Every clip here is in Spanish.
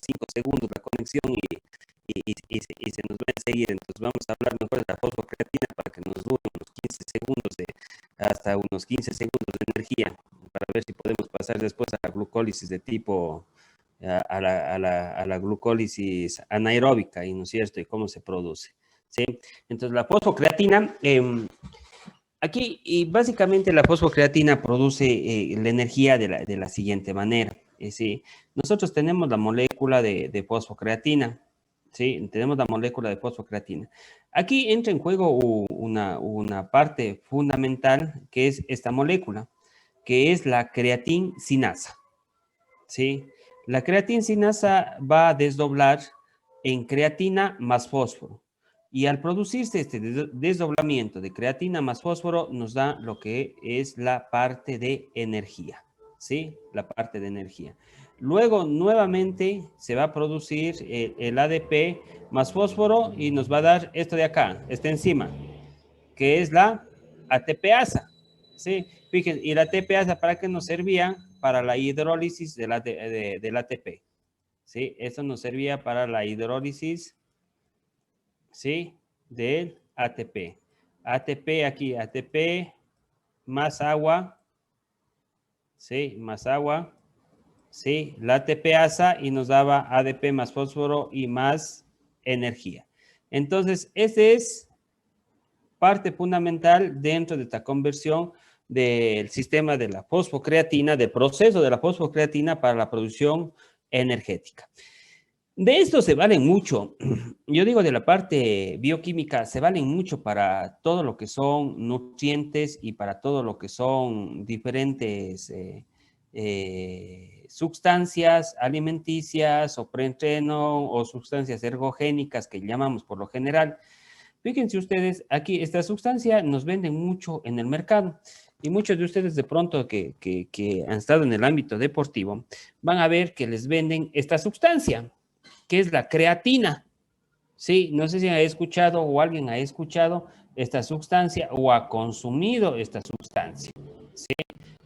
5 segundos la conexión y se nos va a seguir. Entonces vamos a hablar mejor de la fosfocreatina para que nos dure unos 15 segundos, hasta unos 15 segundos de energía, para ver si podemos pasar después a la glucólisis de tipo, a la glucólisis anaeróbica, ¿no es cierto? Y cómo se produce, ¿sí? Entonces la fosfocreatina, aquí, y básicamente la fosfocreatina produce la energía de la siguiente manera. ¿Sí? Nosotros tenemos la molécula de fosfocreatina, ¿sí? Tenemos la molécula de fosfocreatina. Aquí entra en juego una parte fundamental que es esta molécula, que es la creatinsinasa, ¿sí? La creatinsinasa va a desdoblar en creatina más fósforo. Y al producirse este desdoblamiento de creatina más fósforo, nos da lo que es la parte de energía, ¿sí? La parte de energía. Luego, nuevamente, se va a producir el ADP más fósforo y nos va a dar esto de acá, esta enzima, que es la ATPasa, ¿sí? Fíjense, y la ATPasa, ¿para qué nos servía? Para la hidrólisis del ATP, ¿sí? Eso nos servía para la hidrólisis, ¿sí? Del ATP. ATP aquí, ATP más agua, ¿sí? Más agua, ¿sí? La ATPasa y nos daba ADP más fósforo y más energía. Entonces, este es parte fundamental dentro de esta conversión del sistema de la fosfocreatina, del proceso de la fosfocreatina para la producción energética. De esto se valen mucho, yo digo de la parte bioquímica, se valen mucho para todo lo que son nutrientes y para todo lo que son diferentes sustancias alimenticias o preentreno o sustancias ergogénicas que llamamos por lo general. Fíjense ustedes, aquí esta sustancia nos venden mucho en el mercado y muchos de ustedes de pronto que han estado en el ámbito deportivo van a ver que les venden esta sustancia, que es la creatina. Sí, no sé si ha escuchado o alguien ha escuchado esta sustancia o ha consumido esta sustancia. ¿Sí?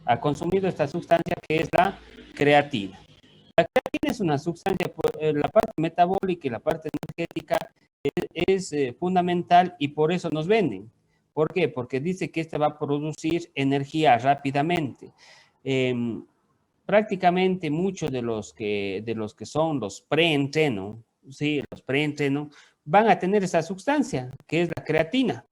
Ha consumido esta sustancia que es la creatina. La creatina es una sustancia, la parte metabólica y la parte energética es fundamental y por eso nos venden. ¿Por qué? Porque dice que esta va a producir energía rápidamente. Prácticamente muchos de los que son los preentrenos, ¿sí? Los preentrenos van a tener esa sustancia, que es la creatina.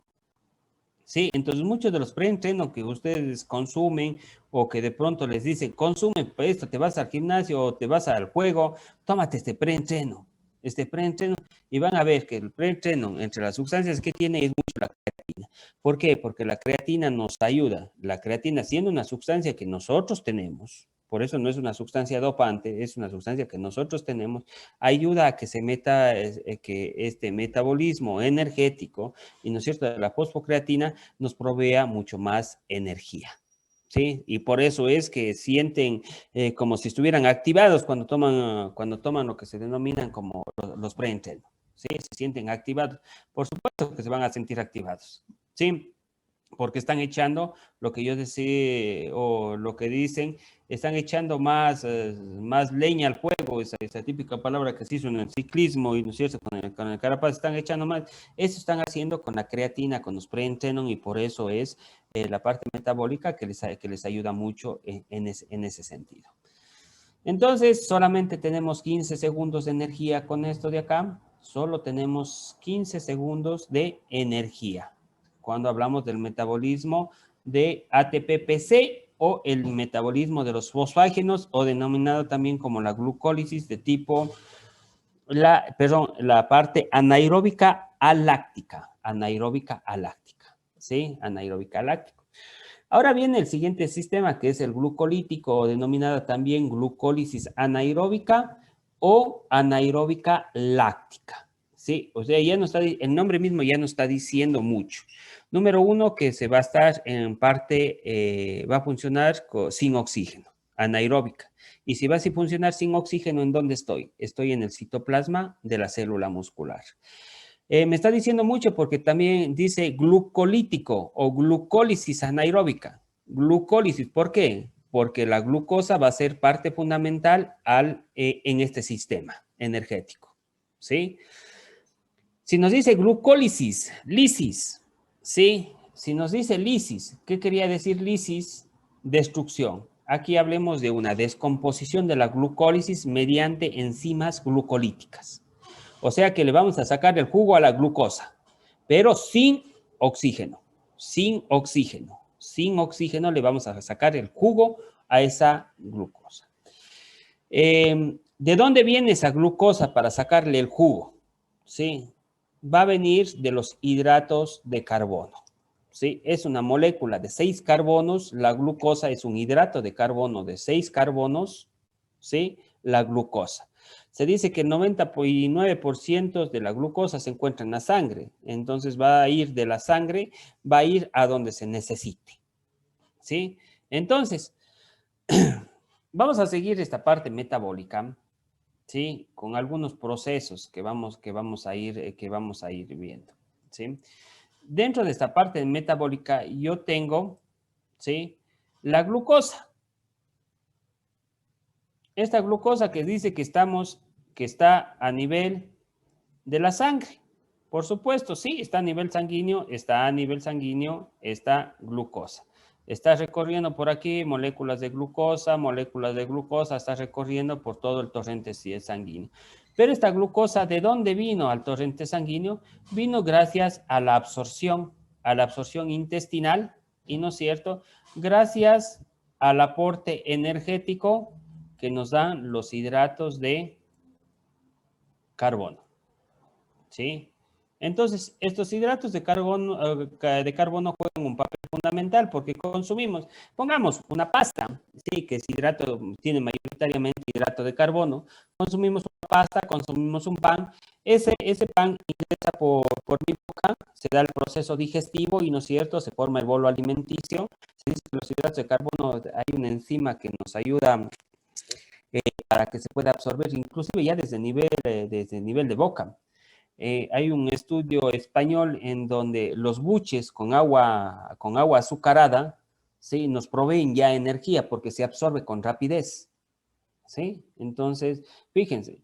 Sí, entonces muchos de los preentrenos que ustedes consumen o que de pronto les dicen, consume esto, te vas al gimnasio o te vas al juego, tómate este preentreno, y van a ver que el preentreno, entre las sustancias que tiene, es mucho la creatina. ¿Por qué? Porque la creatina nos ayuda. La creatina, siendo una sustancia que nosotros tenemos, por eso no es una sustancia dopante, es una sustancia que nosotros tenemos, ayuda a que se meta, que este metabolismo energético, y no es cierto, la fosfocreatina nos provea mucho más energía. ¿Sí? Y por eso es que sienten como si estuvieran activados cuando toman lo que se denominan como los preentrenos. ¿Sí? Se sienten activados. Por supuesto que se van a sentir activados. ¿Sí? Porque están echando lo que yo decía, o lo que dicen, están echando más leña al fuego, esa típica palabra que se hizo en el ciclismo, y no es cierto, con el Carapaz, están echando más. Eso están haciendo con la creatina, con los preentrenos, y por eso es la parte metabólica que les ayuda mucho en ese sentido. Entonces, solamente tenemos 15 segundos de energía con esto de acá. Solo tenemos 15 segundos de energía cuando hablamos del metabolismo de ATP-PC o el metabolismo de los fosfágenos, o denominado también como la glucólisis de tipo, la parte anaeróbica aláctica, ¿sí? Anaeróbica aláctica. Ahora viene el siguiente sistema, que es el glucolítico, o denominada también glucólisis anaeróbica o anaeróbica láctica. Sí, o sea, ya no está, el nombre mismo ya no está diciendo mucho. Número uno, que se va a estar en parte, va a funcionar sin oxígeno, anaeróbica. Y si va a funcionar sin oxígeno, ¿en dónde estoy? Estoy en el citoplasma de la célula muscular. Me está diciendo mucho porque también dice glucolítico o glucólisis anaeróbica. Glucólisis, ¿por qué? Porque la glucosa va a ser parte fundamental en este sistema, energético, ¿sí? Si nos dice glucólisis, lisis, ¿sí? Si nos dice lisis, ¿qué quería decir lisis? Destrucción. Aquí hablemos de una descomposición de la glucólisis mediante enzimas glucolíticas. O sea que le vamos a sacar el jugo a la glucosa, pero sin oxígeno, sin oxígeno. Sin oxígeno le vamos a sacar el jugo a esa glucosa. ¿De dónde viene esa glucosa para sacarle el jugo? ¿Sí? Va a venir de los hidratos de carbono. ¿Sí? Es una molécula de 6 carbonos. La glucosa es un hidrato de carbono de 6 carbonos. ¿Sí? La glucosa. Se dice que el 99% de la glucosa se encuentra en la sangre. Entonces va a ir de la sangre, va a ir a donde se necesite. ¿Sí? Entonces, vamos a seguir esta parte metabólica, ¿sí? Con algunos procesos que vamos a ir viendo, ¿sí? Dentro de esta parte metabólica yo tengo, ¿sí? La glucosa. Esta glucosa que dice que está a nivel de la sangre. Por supuesto, sí, está a nivel sanguíneo esta glucosa. Está recorriendo por aquí moléculas de glucosa, está recorriendo por todo el torrente sanguíneo. Pero esta glucosa, ¿de dónde vino al torrente sanguíneo? Vino gracias a la absorción intestinal, y no es cierto, gracias al aporte energético que nos dan los hidratos de carbono. ¿Sí? Entonces, estos hidratos de carbono juegan un papel fundamental porque consumimos, pongamos una pasta, sí, que es tiene mayoritariamente hidrato de carbono, consumimos una pasta, consumimos un pan, ese pan ingresa por mi boca, se da el proceso digestivo y, ¿no es cierto?, se forma el bolo alimenticio. Se dice que los hidratos de carbono, hay una enzima que nos ayuda para que se pueda absorber, inclusive ya desde el nivel de boca. Hay un estudio español en donde los buches con agua azucarada, ¿sí?, nos proveen ya energía porque se absorbe con rapidez, ¿sí? Entonces, fíjense,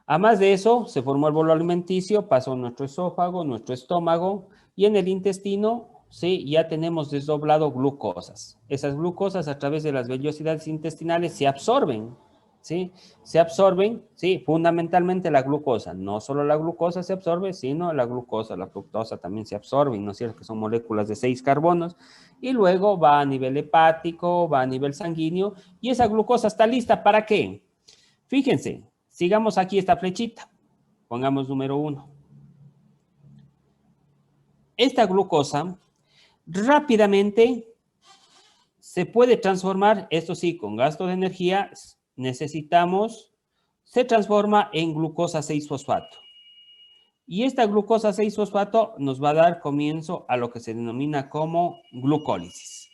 además de eso, se formó el bolo alimenticio, pasó nuestro esófago, nuestro estómago, y en el intestino, ¿sí?, ya tenemos desdoblado glucosas. Esas glucosas a través de las vellosidades intestinales se absorben, ¿sí? Se absorben, ¿sí? Fundamentalmente la glucosa. No solo la glucosa se absorbe, sino la glucosa, la fructosa también se absorben, ¿no es cierto?, que son moléculas de 6 carbonos, y luego va a nivel hepático, va a nivel sanguíneo, y esa glucosa está lista, ¿para qué? Fíjense, sigamos aquí esta flechita, pongamos número 1. Esta glucosa rápidamente se puede transformar, esto sí, con gasto de energía, se transforma en glucosa 6-fosfato. Y esta glucosa 6-fosfato nos va a dar comienzo a lo que se denomina como glucólisis,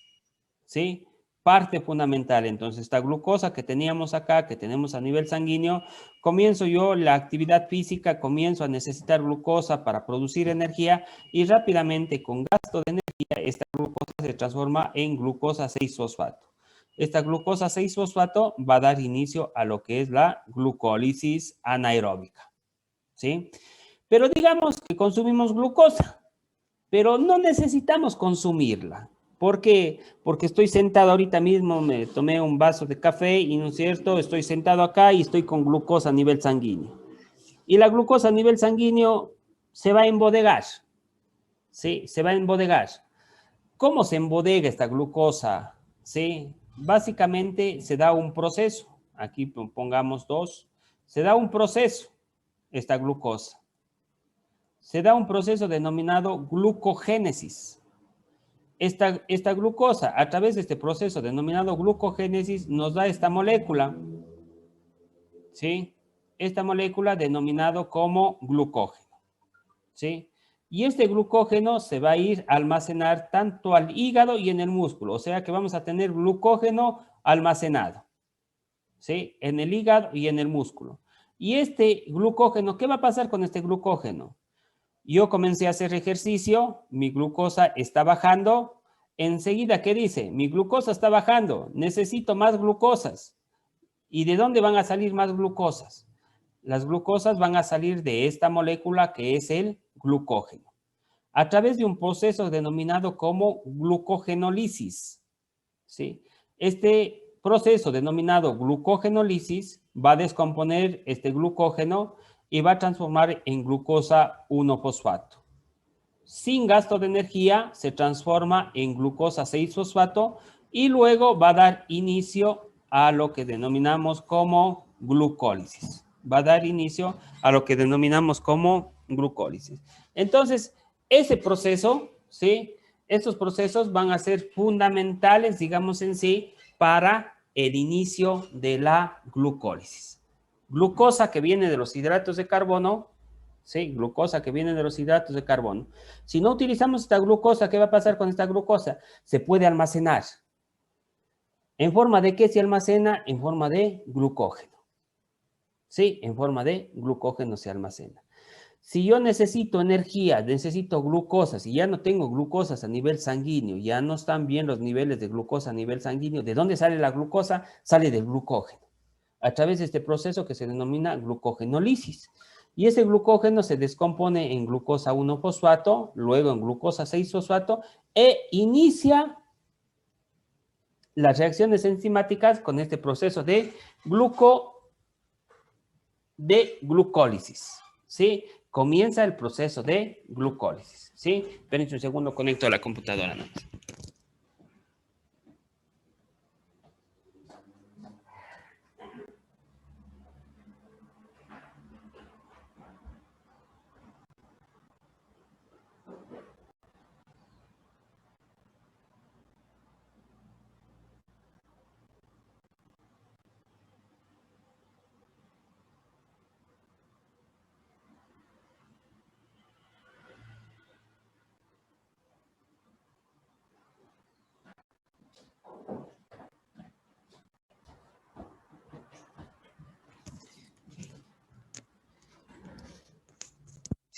¿sí? Parte fundamental, entonces, esta glucosa que teníamos acá, que tenemos a nivel sanguíneo, comienzo yo la actividad física, comienzo a necesitar glucosa para producir energía y rápidamente con gasto de energía, esta glucosa se transforma en glucosa 6-fosfato. Esta glucosa 6-fosfato va a dar inicio a lo que es la glucólisis anaeróbica, ¿sí? Pero digamos que consumimos glucosa, pero no necesitamos consumirla. ¿Por qué? Porque estoy sentado ahorita mismo, me tomé un vaso de café y, ¿no es cierto?, estoy sentado acá y estoy con glucosa a nivel sanguíneo. Y la glucosa a nivel sanguíneo se va a embodegar, ¿sí? Se va a embodegar. ¿Cómo se embodega esta glucosa? ¿Sí? Básicamente se da un proceso, aquí pongamos 2, se da un proceso, esta glucosa. Se da un proceso denominado glucogénesis. Esta glucosa, a través de este proceso denominado glucogénesis, nos da esta molécula, ¿sí? Esta molécula denominado como glucógeno, ¿sí? Y este glucógeno se va a ir a almacenar tanto al hígado y en el músculo, o sea que vamos a tener glucógeno almacenado, ¿sí?, en el hígado y en el músculo. Y este glucógeno, ¿qué va a pasar con este glucógeno? Yo comencé a hacer ejercicio, mi glucosa está bajando. Enseguida, ¿qué dice? Mi glucosa está bajando, necesito más glucosas. ¿Y de dónde van a salir más glucosas? Las glucosas van a salir de esta molécula que es el glucógeno, a través de un proceso denominado como glucogenólisis, ¿sí? Este proceso denominado glucogenólisis va a descomponer este glucógeno y va a transformar en glucosa 1-fosfato. Sin gasto de energía, se transforma en glucosa 6-fosfato y luego va a dar inicio a lo que denominamos como glucólisis. Va a dar inicio a lo que denominamos como glucólisis. Entonces, ese proceso, ¿sí? Estos procesos van a ser fundamentales, digamos en sí, para el inicio de la glucólisis. Glucosa que viene de los hidratos de carbono, ¿sí? Glucosa que viene de los hidratos de carbono. Si no utilizamos esta glucosa, ¿qué va a pasar con esta glucosa? Se puede almacenar. ¿En forma de qué se almacena? En forma de glucógeno. Sí, en forma de glucógeno se almacena. Si yo necesito energía, necesito glucosas, y ya no tengo glucosas a nivel sanguíneo, ya no están bien los niveles de glucosa a nivel sanguíneo, ¿de dónde sale la glucosa? Sale del glucógeno, a través de este proceso que se denomina glucogenólisis. Y ese glucógeno se descompone en glucosa 1-fosfato, luego en glucosa 6-fosfato, e inicia las reacciones enzimáticas con este proceso de glucólisis, ¿sí? Comienza el proceso de glucólisis, ¿sí? Espérenme un segundo, conecto a la computadora, ¿no?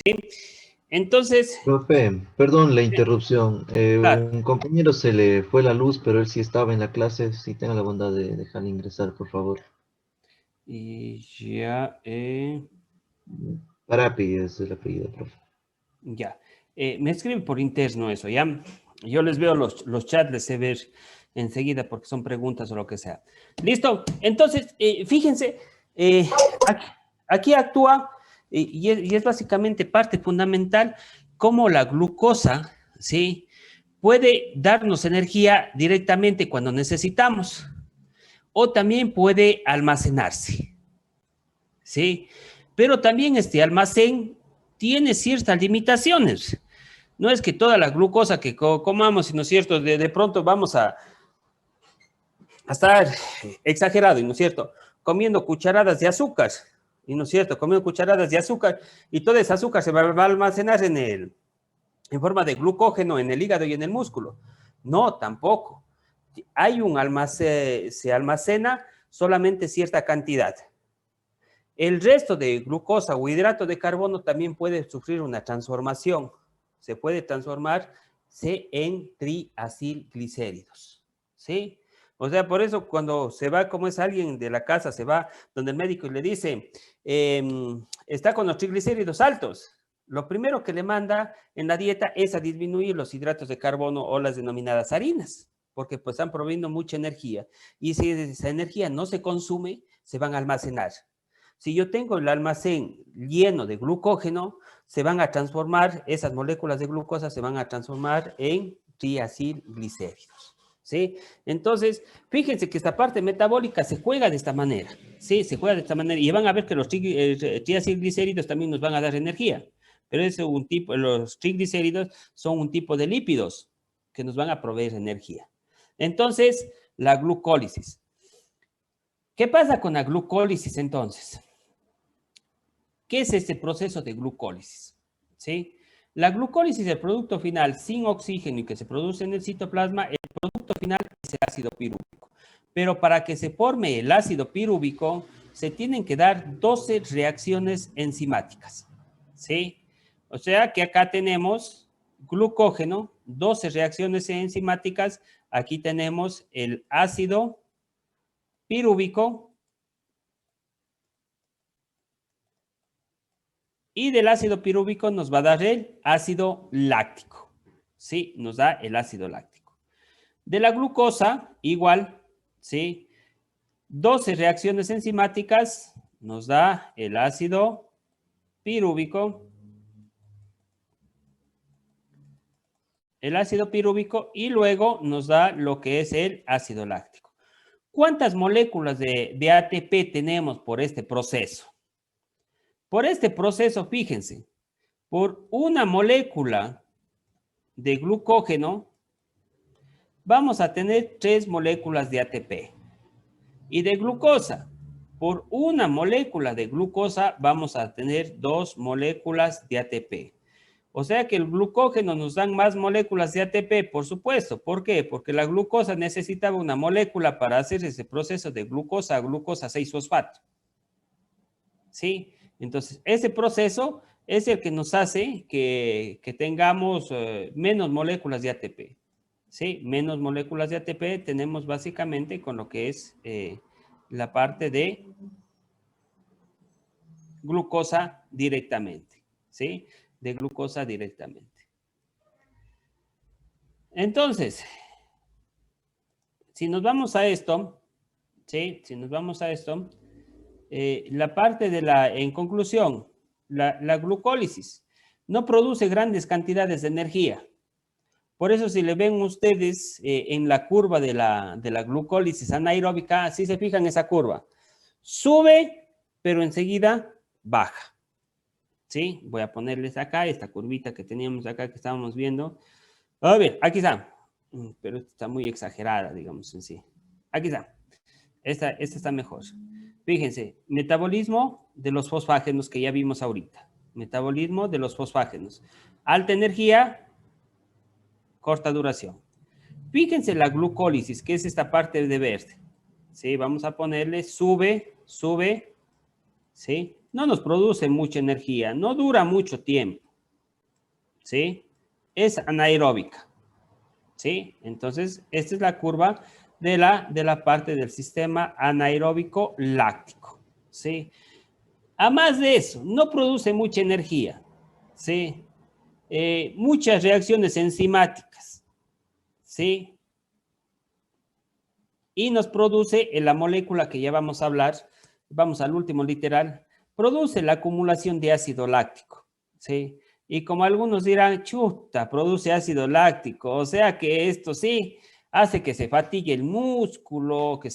¿Sí? Entonces, Profe, perdón la interrupción. claro, Un compañero se le fue la luz, pero él sí estaba en la clase. Si tenga la bondad de dejarle ingresar, por favor. y ya, Parapi es el apellido, profe. ya. Me escribe por interno eso, ¿ya? Yo les veo los chats, les sé ver enseguida porque son preguntas o lo que sea. ¿Listo? Entonces, fíjense, eh, aquí, aquí actúa y es básicamente parte fundamental cómo la glucosa, ¿sí? Puede darnos energía directamente cuando necesitamos o también puede almacenarse, ¿sí? Pero también este almacén tiene ciertas limitaciones. No es que toda la glucosa que comamos, ¿no es cierto? De pronto vamos a estar exagerado, ¿no es cierto? Comiendo cucharadas de azúcar, ¿y no es cierto? Comiendo cucharadas de azúcar y toda esa azúcar se va a almacenar en forma de glucógeno en el hígado y en el músculo. No, tampoco. Hay un almacén, se almacena solamente cierta cantidad. El resto de glucosa o hidrato de carbono también puede sufrir una transformación. Se puede transformarse en triacilglicéridos, ¿sí? O sea, por eso cuando se va, como es alguien de la casa, se va donde el médico y le dice, está con los triglicéridos altos, lo primero que le manda en la dieta es a disminuir los hidratos de carbono o las denominadas harinas, porque pues están proveyendo mucha energía. Y si esa energía no se consume, se van a almacenar. Si yo tengo el almacén lleno de glucógeno, se van a transformar, esas moléculas de glucosa se van a transformar en triacilglicéridos, ¿sí? Entonces, fíjense que esta parte metabólica se juega de esta manera, ¿sí? Se juega de esta manera y van a ver que los triacilglicéridos también nos van a dar energía, pero es un tipo, los triglicéridos son un tipo de lípidos que nos van a proveer energía. Entonces, la glucólisis. ¿Qué pasa con la glucólisis entonces? ¿Qué es este proceso de glucólisis? ¿Sí? La glucólisis, el producto final sin oxígeno y que se produce en el citoplasma, el producto final es el ácido pirúvico. Pero para que se forme el ácido pirúvico, se tienen que dar 12 reacciones enzimáticas. ¿Sí? O sea que acá tenemos glucógeno, 12 reacciones enzimáticas. Aquí tenemos el ácido pirúvico, Y del ácido pirúvico nos va a dar el ácido láctico. ¿Sí? Nos da el ácido láctico. De la glucosa, igual, ¿sí? 12 reacciones enzimáticas nos da el ácido pirúvico. El ácido pirúvico y luego nos da lo que es el ácido láctico. ¿Cuántas moléculas de ATP tenemos por este proceso? Por este proceso, fíjense, por una molécula de glucógeno vamos a tener 3 moléculas de ATP. Y de glucosa, por una molécula de glucosa vamos a tener 2 moléculas de ATP. O sea que el glucógeno nos dan más moléculas de ATP, por supuesto. ¿Por qué? Porque la glucosa necesitaba una molécula para hacer ese proceso de glucosa a glucosa 6-fosfato. ¿Sí? Entonces, ese proceso es el que nos hace que tengamos menos moléculas de ATP. ¿Sí? Menos moléculas de ATP tenemos básicamente con lo que es la parte de glucosa directamente. ¿Sí? De glucosa directamente. Entonces, si nos vamos a esto, ¿sí? Si nos vamos a esto, la parte de en conclusión, la glucólisis no produce grandes cantidades de energía. Por eso si le ven ustedes en la curva de la glucólisis anaeróbica, si se fijan esa curva, sube, pero enseguida baja. ¿Sí? Voy a ponerles acá esta curvita que teníamos acá que estábamos viendo. A ver, aquí está. Pero está muy exagerada, digamos en sí. Aquí está. Esta está mejor. Fíjense, metabolismo de los fosfágenos que ya vimos ahorita. Metabolismo de los fosfágenos. Alta energía, corta duración. Fíjense la glucólisis, que es esta parte de verde. ¿Sí? Vamos a ponerle sube, sube. ¿Sí? No nos produce mucha energía, no dura mucho tiempo. ¿Sí? Es anaeróbica. ¿Sí? Entonces, esta es la curva de la parte del sistema anaeróbico láctico. ¿Sí? A más de eso, no produce mucha energía. ¿Sí? Muchas reacciones enzimáticas. ¿Sí? Y nos produce en la molécula que ya vamos a hablar, vamos al último literal, produce la acumulación de ácido láctico. ¿Sí? Y como algunos dirán, chuta, produce ácido láctico, o sea que esto sí hace que se fatigue el músculo, que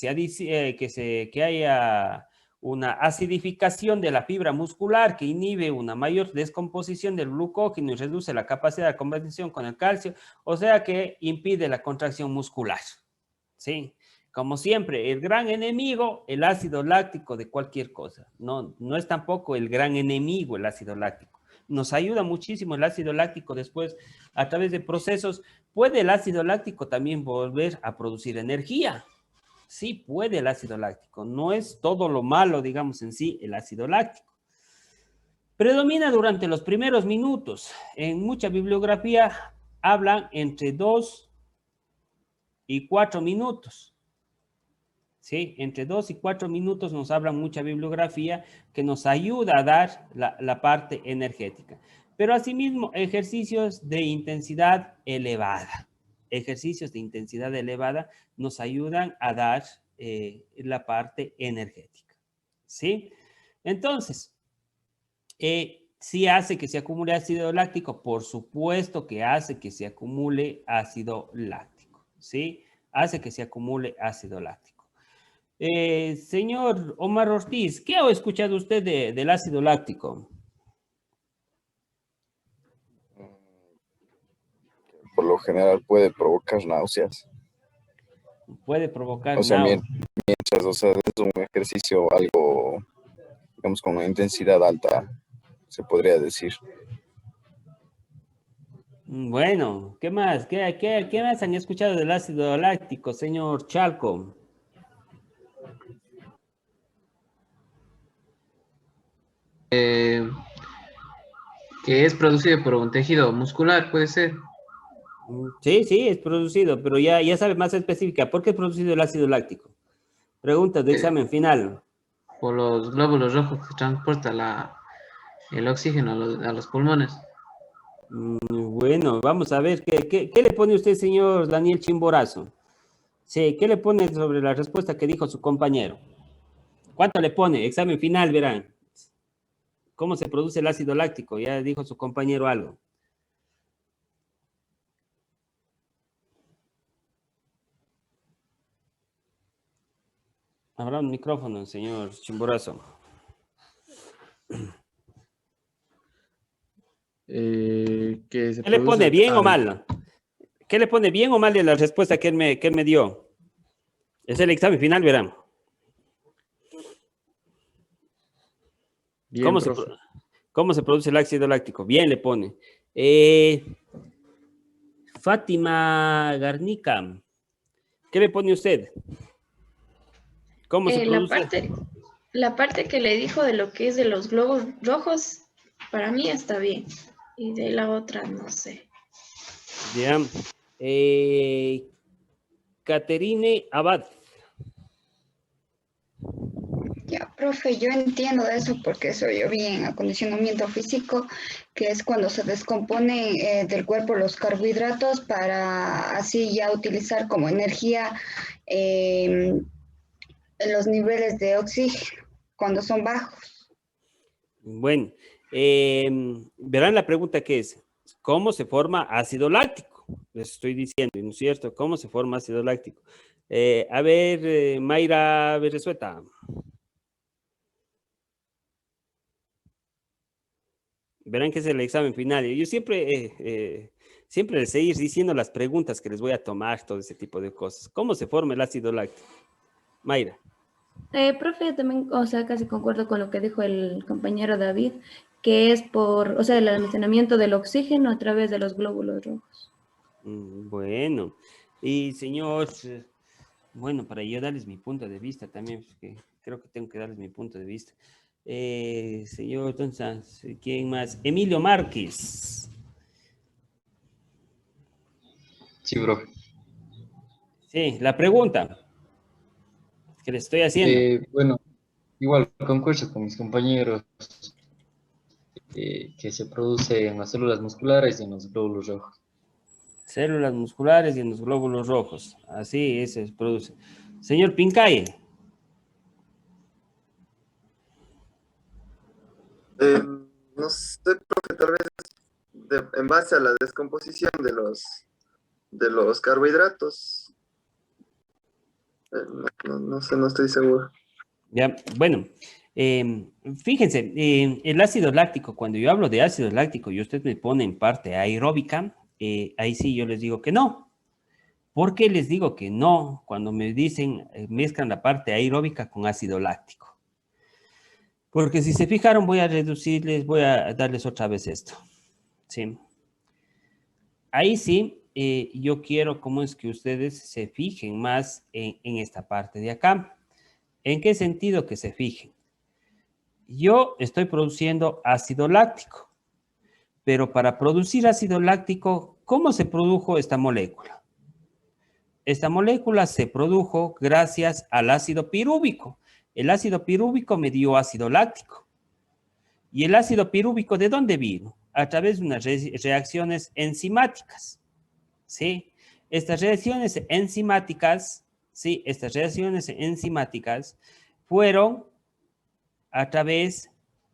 haya una acidificación de la fibra muscular que inhibe una mayor descomposición del glucógeno y reduce la capacidad de conversión con el calcio, o sea que impide la contracción muscular. ¿Sí? Como siempre, el gran enemigo, el ácido láctico de cualquier cosa. No es tampoco el gran enemigo el ácido láctico. Nos ayuda muchísimo el ácido láctico después a través de procesos. ¿Puede el ácido láctico también volver a producir energía? Sí, puede el ácido láctico. No es todo lo malo, digamos en sí, el ácido láctico. Predomina durante los primeros minutos. En mucha bibliografía hablan entre 2 y 4 minutos. ¿Sí? Entre 2 y 4 minutos nos habla mucha bibliografía que nos ayuda a dar la parte energética. Pero asimismo, ejercicios de intensidad elevada. Ejercicios de intensidad elevada nos ayudan a dar la parte energética. ¿Sí? Entonces, ¿sí hace que se acumule ácido láctico? Por supuesto que hace que se acumule ácido láctico. ¿Sí? Hace que se acumule ácido láctico. Señor Omar Ortiz, ¿qué ha escuchado usted del ácido láctico? Por lo general puede provocar náuseas. Puede provocar o sea, náuseas. Mientras, o sea, es un ejercicio algo, digamos, con una intensidad alta, se podría decir. Bueno, ¿qué más? ¿Qué más han escuchado del ácido láctico, señor Chalco? Que es producido por un tejido muscular, puede ser. Sí, es producido, pero ya sabe más específica. ¿Por qué es producido el ácido láctico? Pregunta de examen final. Por los glóbulos rojos que transporta la el oxígeno a los pulmones. Bueno, vamos a ver, ¿qué le pone usted, señor Daniel Chimborazo? Sí, ¿qué le pone sobre la respuesta que dijo su compañero? ¿Cuánto le pone? Examen final, verán. ¿Cómo se produce el ácido láctico? Ya dijo su compañero algo. Habrá un micrófono, señor Chimborazo. Que se ¿Qué le pone, produce bien o mal? ¿Qué le pone, bien o mal de la respuesta que él me dio? Es el examen final, verán. bien, ¿Cómo profe. cómo se produce el ácido láctico? Bien le pone. Fátima Garnica, ¿qué le pone usted? ¿Cómo se La produce? la parte que le dijo de lo que es de los globos rojos, para mí está bien. Y de la otra, no sé. Ya. Caterine Abad. Ya, profe, yo entiendo de eso porque eso yo vi en acondicionamiento físico, que es cuando se descomponen del cuerpo los carbohidratos para así ya utilizar como energía los niveles de oxígeno cuando son bajos. Bueno, verán la pregunta que es, ¿cómo se forma ácido láctico? Les estoy diciendo, ¿no es cierto? ¿Cómo se forma ácido láctico? A ver, Mayra Berezueta. Verán que es el examen final. Yo siempre les seguir diciendo las preguntas que les voy a tomar, todo ese tipo de cosas. ¿Cómo se forma el ácido láctico? Mayra. Profe, yo también, o sea, casi concuerdo con lo que dijo el compañero David, que es por, o sea, el almacenamiento del oxígeno a través de los glóbulos rojos. Bueno, y señor, bueno, para yo darles mi punto de vista también, porque creo que tengo que darles mi punto de vista. Señor, entonces, ¿quién más? Emilio Márquez. Sí, profe. Sí, la pregunta que le estoy haciendo. Bueno, igual concuerdo con mis compañeros que se produce en las células musculares y en los glóbulos rojos. Células musculares y en los glóbulos rojos. Así se produce. Señor Pincaye. No sé, profe, tal vez en base a la descomposición de los carbohidratos. No sé, no estoy seguro. Ya, bueno, fíjense, el ácido láctico, cuando yo hablo de ácido láctico y usted me pone en parte aeróbica, ahí sí yo les digo que no. ¿Por qué les digo que no cuando me dicen mezclan la parte aeróbica con ácido láctico? Porque si se fijaron, voy a reducirles, voy a darles otra vez esto. ¿Sí? Ahí sí, yo quiero cómo es que ustedes se fijen más en esta parte de acá. ¿En qué sentido que se fijen? Yo estoy produciendo ácido láctico, pero para producir ácido láctico, ¿cómo se produjo esta molécula? Esta molécula se produjo gracias al ácido pirúvico. El ácido pirúvico me dio ácido láctico. ¿Y el ácido pirúvico de dónde vino? A través de unas reacciones enzimáticas. ¿Sí? Estas reacciones enzimáticas, ¿sí? Estas reacciones enzimáticas fueron a través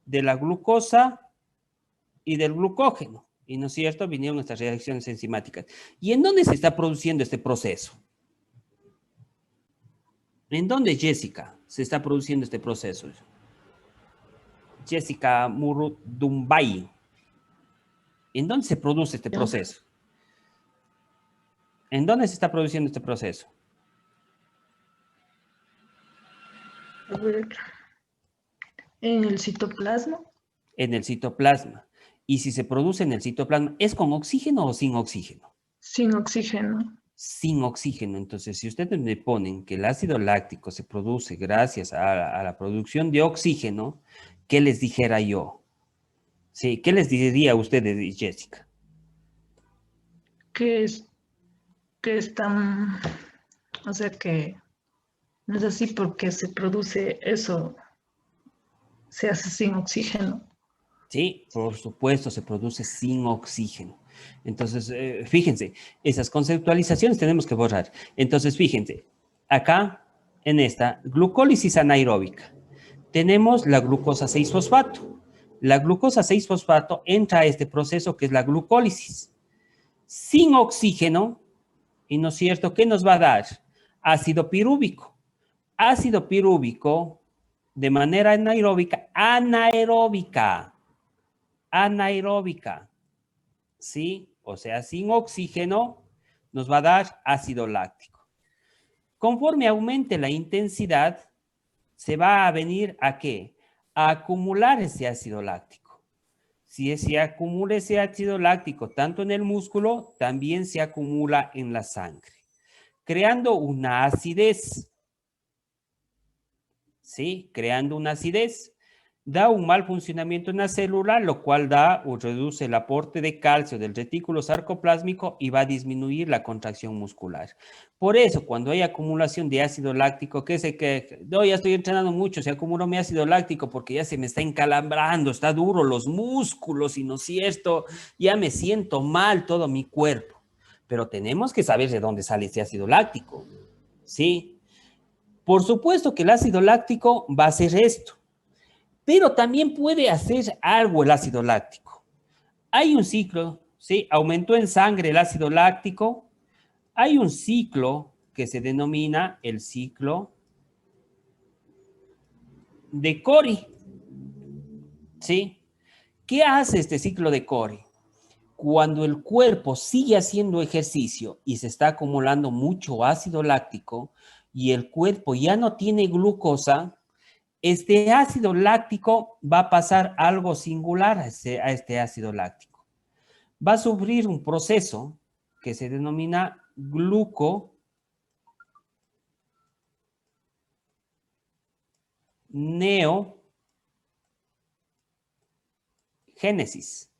de la glucosa y del glucógeno. ¿Y no es cierto? Vinieron estas reacciones enzimáticas. ¿Y en dónde se está produciendo este proceso? ¿En dónde, Jessica, se está produciendo este proceso? Jessica Murudumbay. ¿En dónde se produce este proceso? ¿En dónde se está produciendo este proceso? A ver, en el citoplasma. En el citoplasma. Y si se produce en el citoplasma, ¿es con oxígeno o sin oxígeno? Sin oxígeno. Sin oxígeno. Entonces, si ustedes me ponen que el ácido láctico se produce gracias a la producción de oxígeno, ¿qué les dijera yo? Sí, ¿qué les diría a ustedes, Jessica? Que es tan, o sea que no es así porque se produce eso, se hace sin oxígeno. Sí, por supuesto, se produce sin oxígeno. Entonces, fíjense, esas conceptualizaciones tenemos que borrar. Entonces, fíjense, acá en esta glucólisis anaeróbica tenemos la glucosa 6-fosfato. La glucosa 6-fosfato entra a este proceso que es la glucólisis. Sin oxígeno, y no es cierto, ¿qué nos va a dar? Ácido pirúvico. Ácido pirúvico de manera anaeróbica, ¿sí? O sea, sin oxígeno nos va a dar ácido láctico. Conforme aumente la intensidad, se va a venir ¿a qué? A acumular ese ácido láctico. Si se acumula ese ácido láctico tanto en el músculo, también se acumula en la sangre, creando una acidez. ¿Sí? Creando una acidez. Da un mal funcionamiento en la célula, lo cual da o reduce el aporte de calcio del retículo sarcoplásmico y va a disminuir la contracción muscular. Por eso, cuando hay acumulación de ácido láctico, no, ya estoy entrenando mucho, se acumuló mi ácido láctico porque ya se me está encalambrando, está duro los músculos y no es cierto, ya me siento mal todo mi cuerpo. Pero tenemos que saber de dónde sale ese ácido láctico, ¿sí? Por supuesto que el ácido láctico va a hacer esto, pero también puede hacer algo el ácido láctico. Hay un ciclo, ¿sí? Aumentó en sangre el ácido láctico. Hay un ciclo que se denomina el ciclo de Cori, ¿sí? ¿Qué hace este ciclo de Cori? Cuando el cuerpo sigue haciendo ejercicio y se está acumulando mucho ácido láctico y el cuerpo ya no tiene glucosa, este ácido láctico va a pasar algo singular a este ácido láctico. Va a sufrir un proceso que se denomina gluconeogénesis.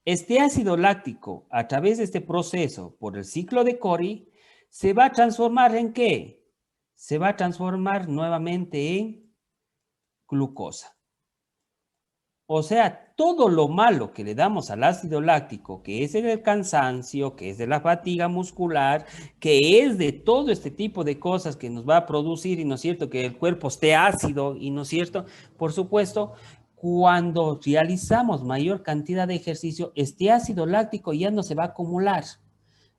Este ácido láctico, a través de este proceso, por el ciclo de Cori, se va a transformar ¿en qué? Se va a transformar nuevamente en glucosa. O sea, todo lo malo que le damos al ácido láctico, que es el cansancio, que es de la fatiga muscular, que es de todo este tipo de cosas que nos va a producir, y no es cierto, que el cuerpo esté ácido, y no es cierto, por supuesto, cuando realizamos mayor cantidad de ejercicio, este ácido láctico ya no se va a acumular.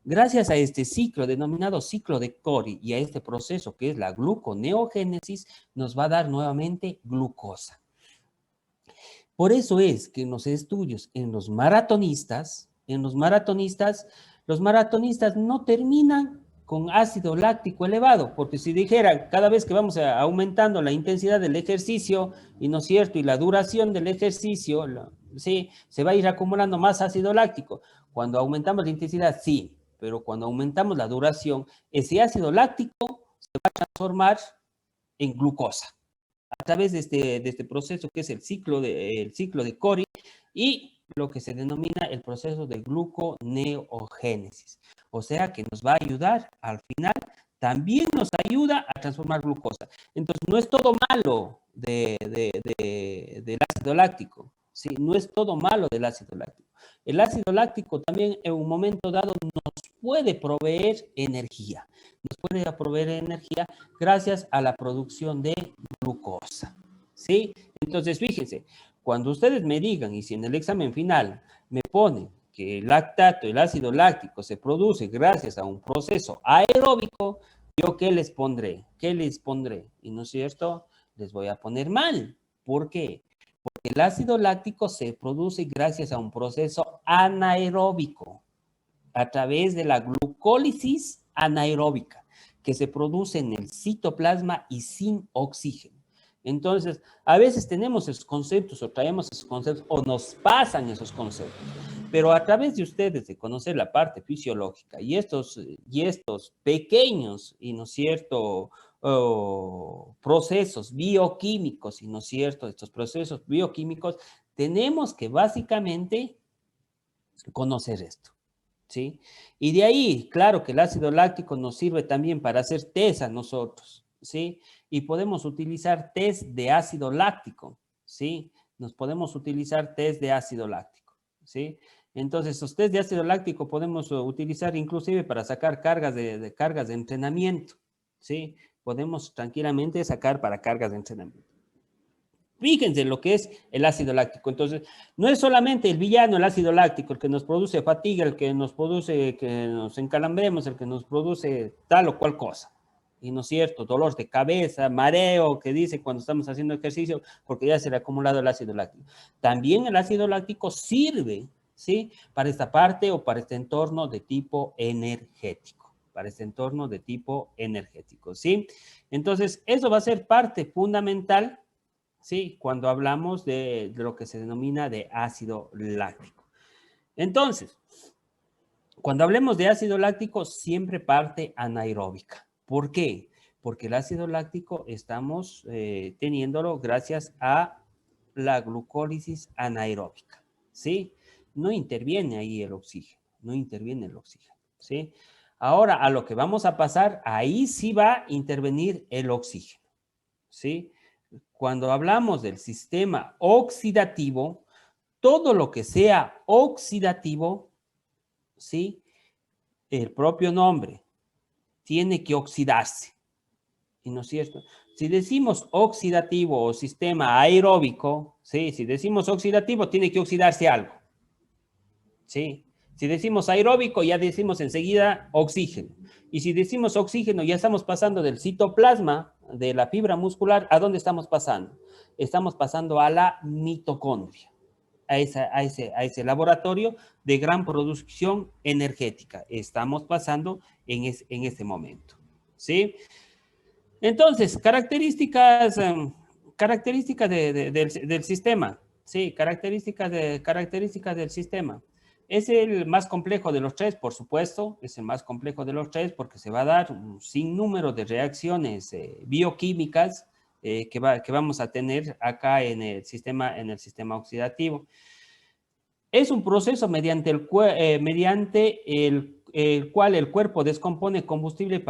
Gracias a este ciclo denominado ciclo de Cori y a este proceso que es la gluconeogénesis, nos va a dar nuevamente glucosa. Por eso es que en los estudios, en los maratonistas no terminan con ácido láctico elevado, porque si dijeran, cada vez que vamos aumentando la intensidad del ejercicio, y no es cierto, y la duración del ejercicio, ¿sí? Se va a ir acumulando más ácido láctico. Cuando aumentamos la intensidad, sí, pero cuando aumentamos la duración, ese ácido láctico se va a transformar en glucosa a través de este proceso que es el ciclo de Cori y lo que se denomina el proceso de gluconeogénesis. O sea que nos va a ayudar al final, también nos ayuda a transformar glucosa. Entonces no es todo malo del ácido láctico, ¿sí? No es todo malo del ácido láctico. El ácido láctico también en un momento dado nos puede proveer energía. Nos puede proveer energía gracias a la producción de glucosa, ¿sí? Entonces, fíjense, cuando ustedes me digan, y si en el examen final me ponen que el lactato, el ácido láctico se produce gracias a un proceso aeróbico, ¿yo qué les pondré? ¿Qué les pondré? Y no es cierto, les voy a poner mal. ¿Por qué? Porque el ácido láctico se produce gracias a un proceso anaeróbico, a través de la glucólisis anaeróbica, que se produce en el citoplasma y sin oxígeno. Entonces, a veces tenemos esos conceptos o traemos esos conceptos o nos pasan esos conceptos, pero a través de ustedes de conocer la parte fisiológica y estos pequeños, y no es cierto, procesos bioquímicos, y no es cierto, estos procesos bioquímicos, tenemos que básicamente conocer esto, ¿sí? Y de ahí, claro que el ácido láctico nos sirve también para hacer test a nosotros, ¿sí? Y podemos utilizar test de ácido láctico, ¿sí? Nos podemos utilizar test de ácido láctico, ¿sí? Entonces, los test de ácido láctico podemos utilizar inclusive para sacar cargas cargas de entrenamiento, ¿sí? Podemos tranquilamente sacar para cargas de entrenamiento. Fíjense lo que es el ácido láctico. Entonces, no es solamente el villano, el ácido láctico, el que nos produce fatiga, el que nos produce que nos encalambremos, el que nos produce tal o cual cosa. Y no es cierto, dolor de cabeza, mareo, que dice cuando estamos haciendo ejercicio, porque ya se le ha acumulado el ácido láctico. También el ácido láctico sirve, ¿sí? Para esta parte o para este entorno de tipo energético. Para este entorno de tipo energético, ¿sí? Entonces, eso va a ser parte fundamental, ¿sí? Cuando hablamos de lo que se denomina de ácido láctico. Entonces, cuando hablemos de ácido láctico, siempre parte anaeróbica. ¿Por qué? Porque el ácido láctico estamos teniéndolo gracias a la glucólisis anaeróbica, ¿sí? No interviene ahí el oxígeno, no interviene el oxígeno, ¿sí? Ahora, a lo que vamos a pasar, ahí sí va a intervenir el oxígeno, ¿sí? Cuando hablamos del sistema oxidativo, todo lo que sea oxidativo, ¿sí? El propio nombre tiene que oxidarse. ¿Y no es cierto? Si decimos oxidativo o sistema aeróbico, ¿sí? Si decimos oxidativo, tiene que oxidarse algo, ¿sí? Si decimos aeróbico, ya decimos enseguida oxígeno. Y si decimos oxígeno, ya estamos pasando del citoplasma, de la fibra muscular, ¿a dónde estamos pasando? Estamos pasando a la mitocondria, a ese laboratorio de gran producción energética. Estamos pasando en este momento, ¿sí? Entonces, características del sistema, ¿sí? Características del sistema. Es el más complejo de los tres, por supuesto, es el más complejo de los tres porque se va a dar un sinnúmero de reacciones bioquímicas que vamos a tener acá en el sistema oxidativo. Es un proceso mediante el cual el cuerpo descompone combustible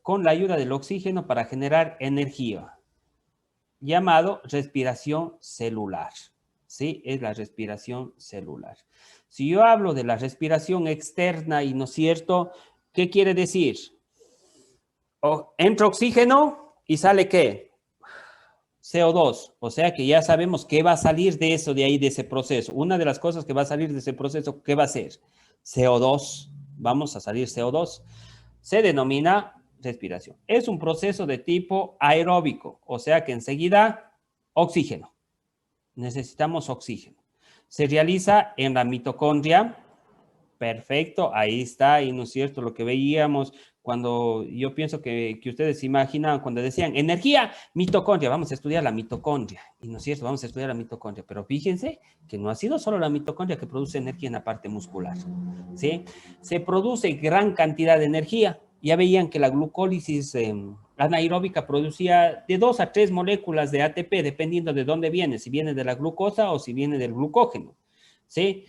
con la ayuda del oxígeno para generar energía, llamado respiración celular. ¿Sí? Es la respiración celular. Si yo hablo de la respiración externa y no es cierto, ¿qué quiere decir? Entra oxígeno y sale ¿qué? CO2. O sea que ya sabemos qué va a salir de eso, de ahí, de ese proceso. Una de las cosas que va a salir de ese proceso, ¿qué va a ser? CO2. Vamos a salir CO2. Se denomina respiración. Es un proceso de tipo aeróbico. O sea que enseguida, oxígeno. Necesitamos oxígeno. Se realiza en la mitocondria. Perfecto, ahí está, y no es cierto lo que veíamos cuando yo pienso que ustedes se imaginan cuando decían energía, mitocondria, vamos a estudiar la mitocondria. Y no es cierto, vamos a estudiar la mitocondria, pero fíjense que no ha sido solo la mitocondria que produce energía en la parte muscular, ¿sí? Se produce gran cantidad de energía. Ya veían que la glucólisis anaeróbica producía de 2 a 3 moléculas de ATP, dependiendo de dónde viene, si viene de la glucosa o si viene del glucógeno, ¿sí?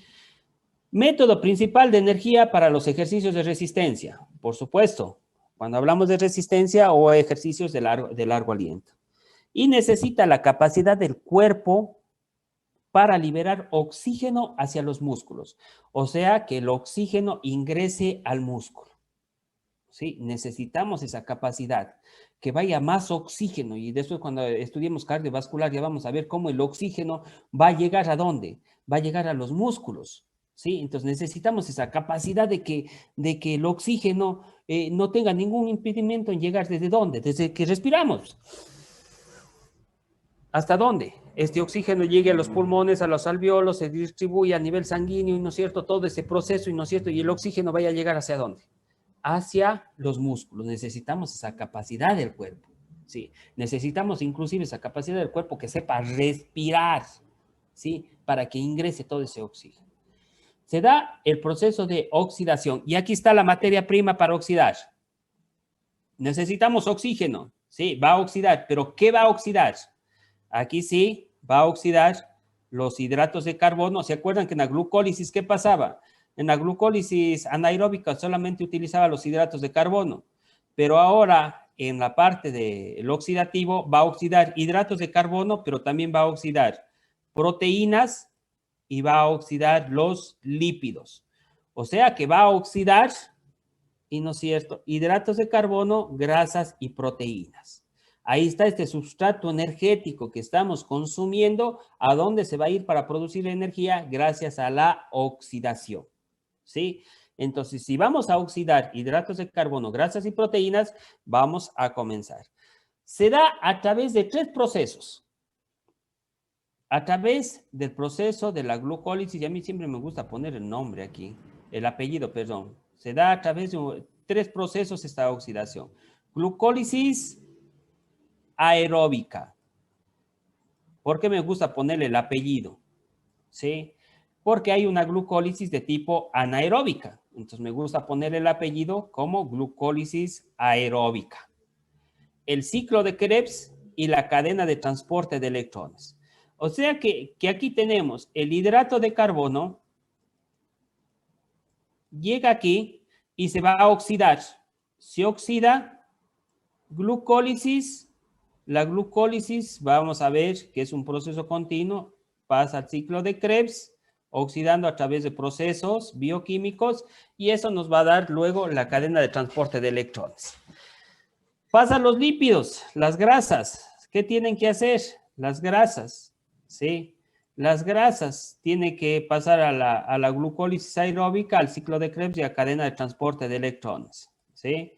Método principal de energía para los ejercicios de resistencia, por supuesto, cuando hablamos de resistencia o ejercicios de largo aliento. Y necesita la capacidad del cuerpo para liberar oxígeno hacia los músculos, o sea, que el oxígeno ingrese al músculo. ¿Sí? Necesitamos esa capacidad, que vaya más oxígeno, y después cuando estudiemos cardiovascular ya vamos a ver cómo el oxígeno va a llegar ¿a dónde? Va a llegar a los músculos, ¿sí? Entonces necesitamos esa capacidad de que el oxígeno no tenga ningún impedimento en llegar ¿desde dónde? Desde que respiramos. ¿Hasta dónde? Este oxígeno llegue a los pulmones, a los alvéolos, se distribuye a nivel sanguíneo, y no es cierto, todo ese proceso, y no es cierto, y el oxígeno vaya a llegar ¿hacia dónde? Hacia los músculos. Necesitamos esa capacidad del cuerpo, ¿sí? Necesitamos inclusive esa capacidad del cuerpo que sepa respirar, ¿sí? Para que ingrese todo ese oxígeno. Se da el proceso de oxidación, y aquí está la materia prima para oxidar. Necesitamos oxígeno, ¿sí? Va a oxidar, pero ¿qué va a oxidar? Aquí sí va a oxidar los hidratos de carbono. ¿Se acuerdan que en la glucólisis qué pasaba? En la glucólisis anaeróbica solamente utilizaba los hidratos de carbono, pero ahora en la parte del oxidativo, va a oxidar hidratos de carbono, pero también va a oxidar proteínas y va a oxidar los lípidos. O sea que va a oxidar, y no es cierto, hidratos de carbono, grasas y proteínas. Ahí está este sustrato energético que estamos consumiendo, ¿a dónde se va a ir para producir energía? Gracias a la oxidación, ¿sí? Entonces, si vamos a oxidar hidratos de carbono, grasas y proteínas, vamos a comenzar. Se da a través de 3 procesos. A través del proceso de la glucólisis, y a mí siempre me gusta poner el nombre aquí, el apellido, perdón. Se da a través de 3 procesos esta oxidación. Glucólisis aeróbica. ¿Por qué me gusta ponerle el apellido? ¿Sí? Porque hay una glucólisis de tipo anaeróbica. Entonces me gusta ponerle el apellido como glucólisis aeróbica. El ciclo de Krebs y la cadena de transporte de electrones. O sea que aquí tenemos el hidrato de carbono, llega aquí y se va a oxidar. Se oxida, glucólisis. La glucólisis, vamos a ver que es un proceso continuo, pasa al ciclo de Krebs, oxidando a través de procesos bioquímicos, y eso nos va a dar luego la cadena de transporte de electrones. Pasan los lípidos, las grasas. ¿Qué tienen que hacer? Las grasas, ¿sí? Las grasas tienen que pasar a la glucólisis aeróbica, al ciclo de Krebs y a cadena de transporte de electrones, ¿sí?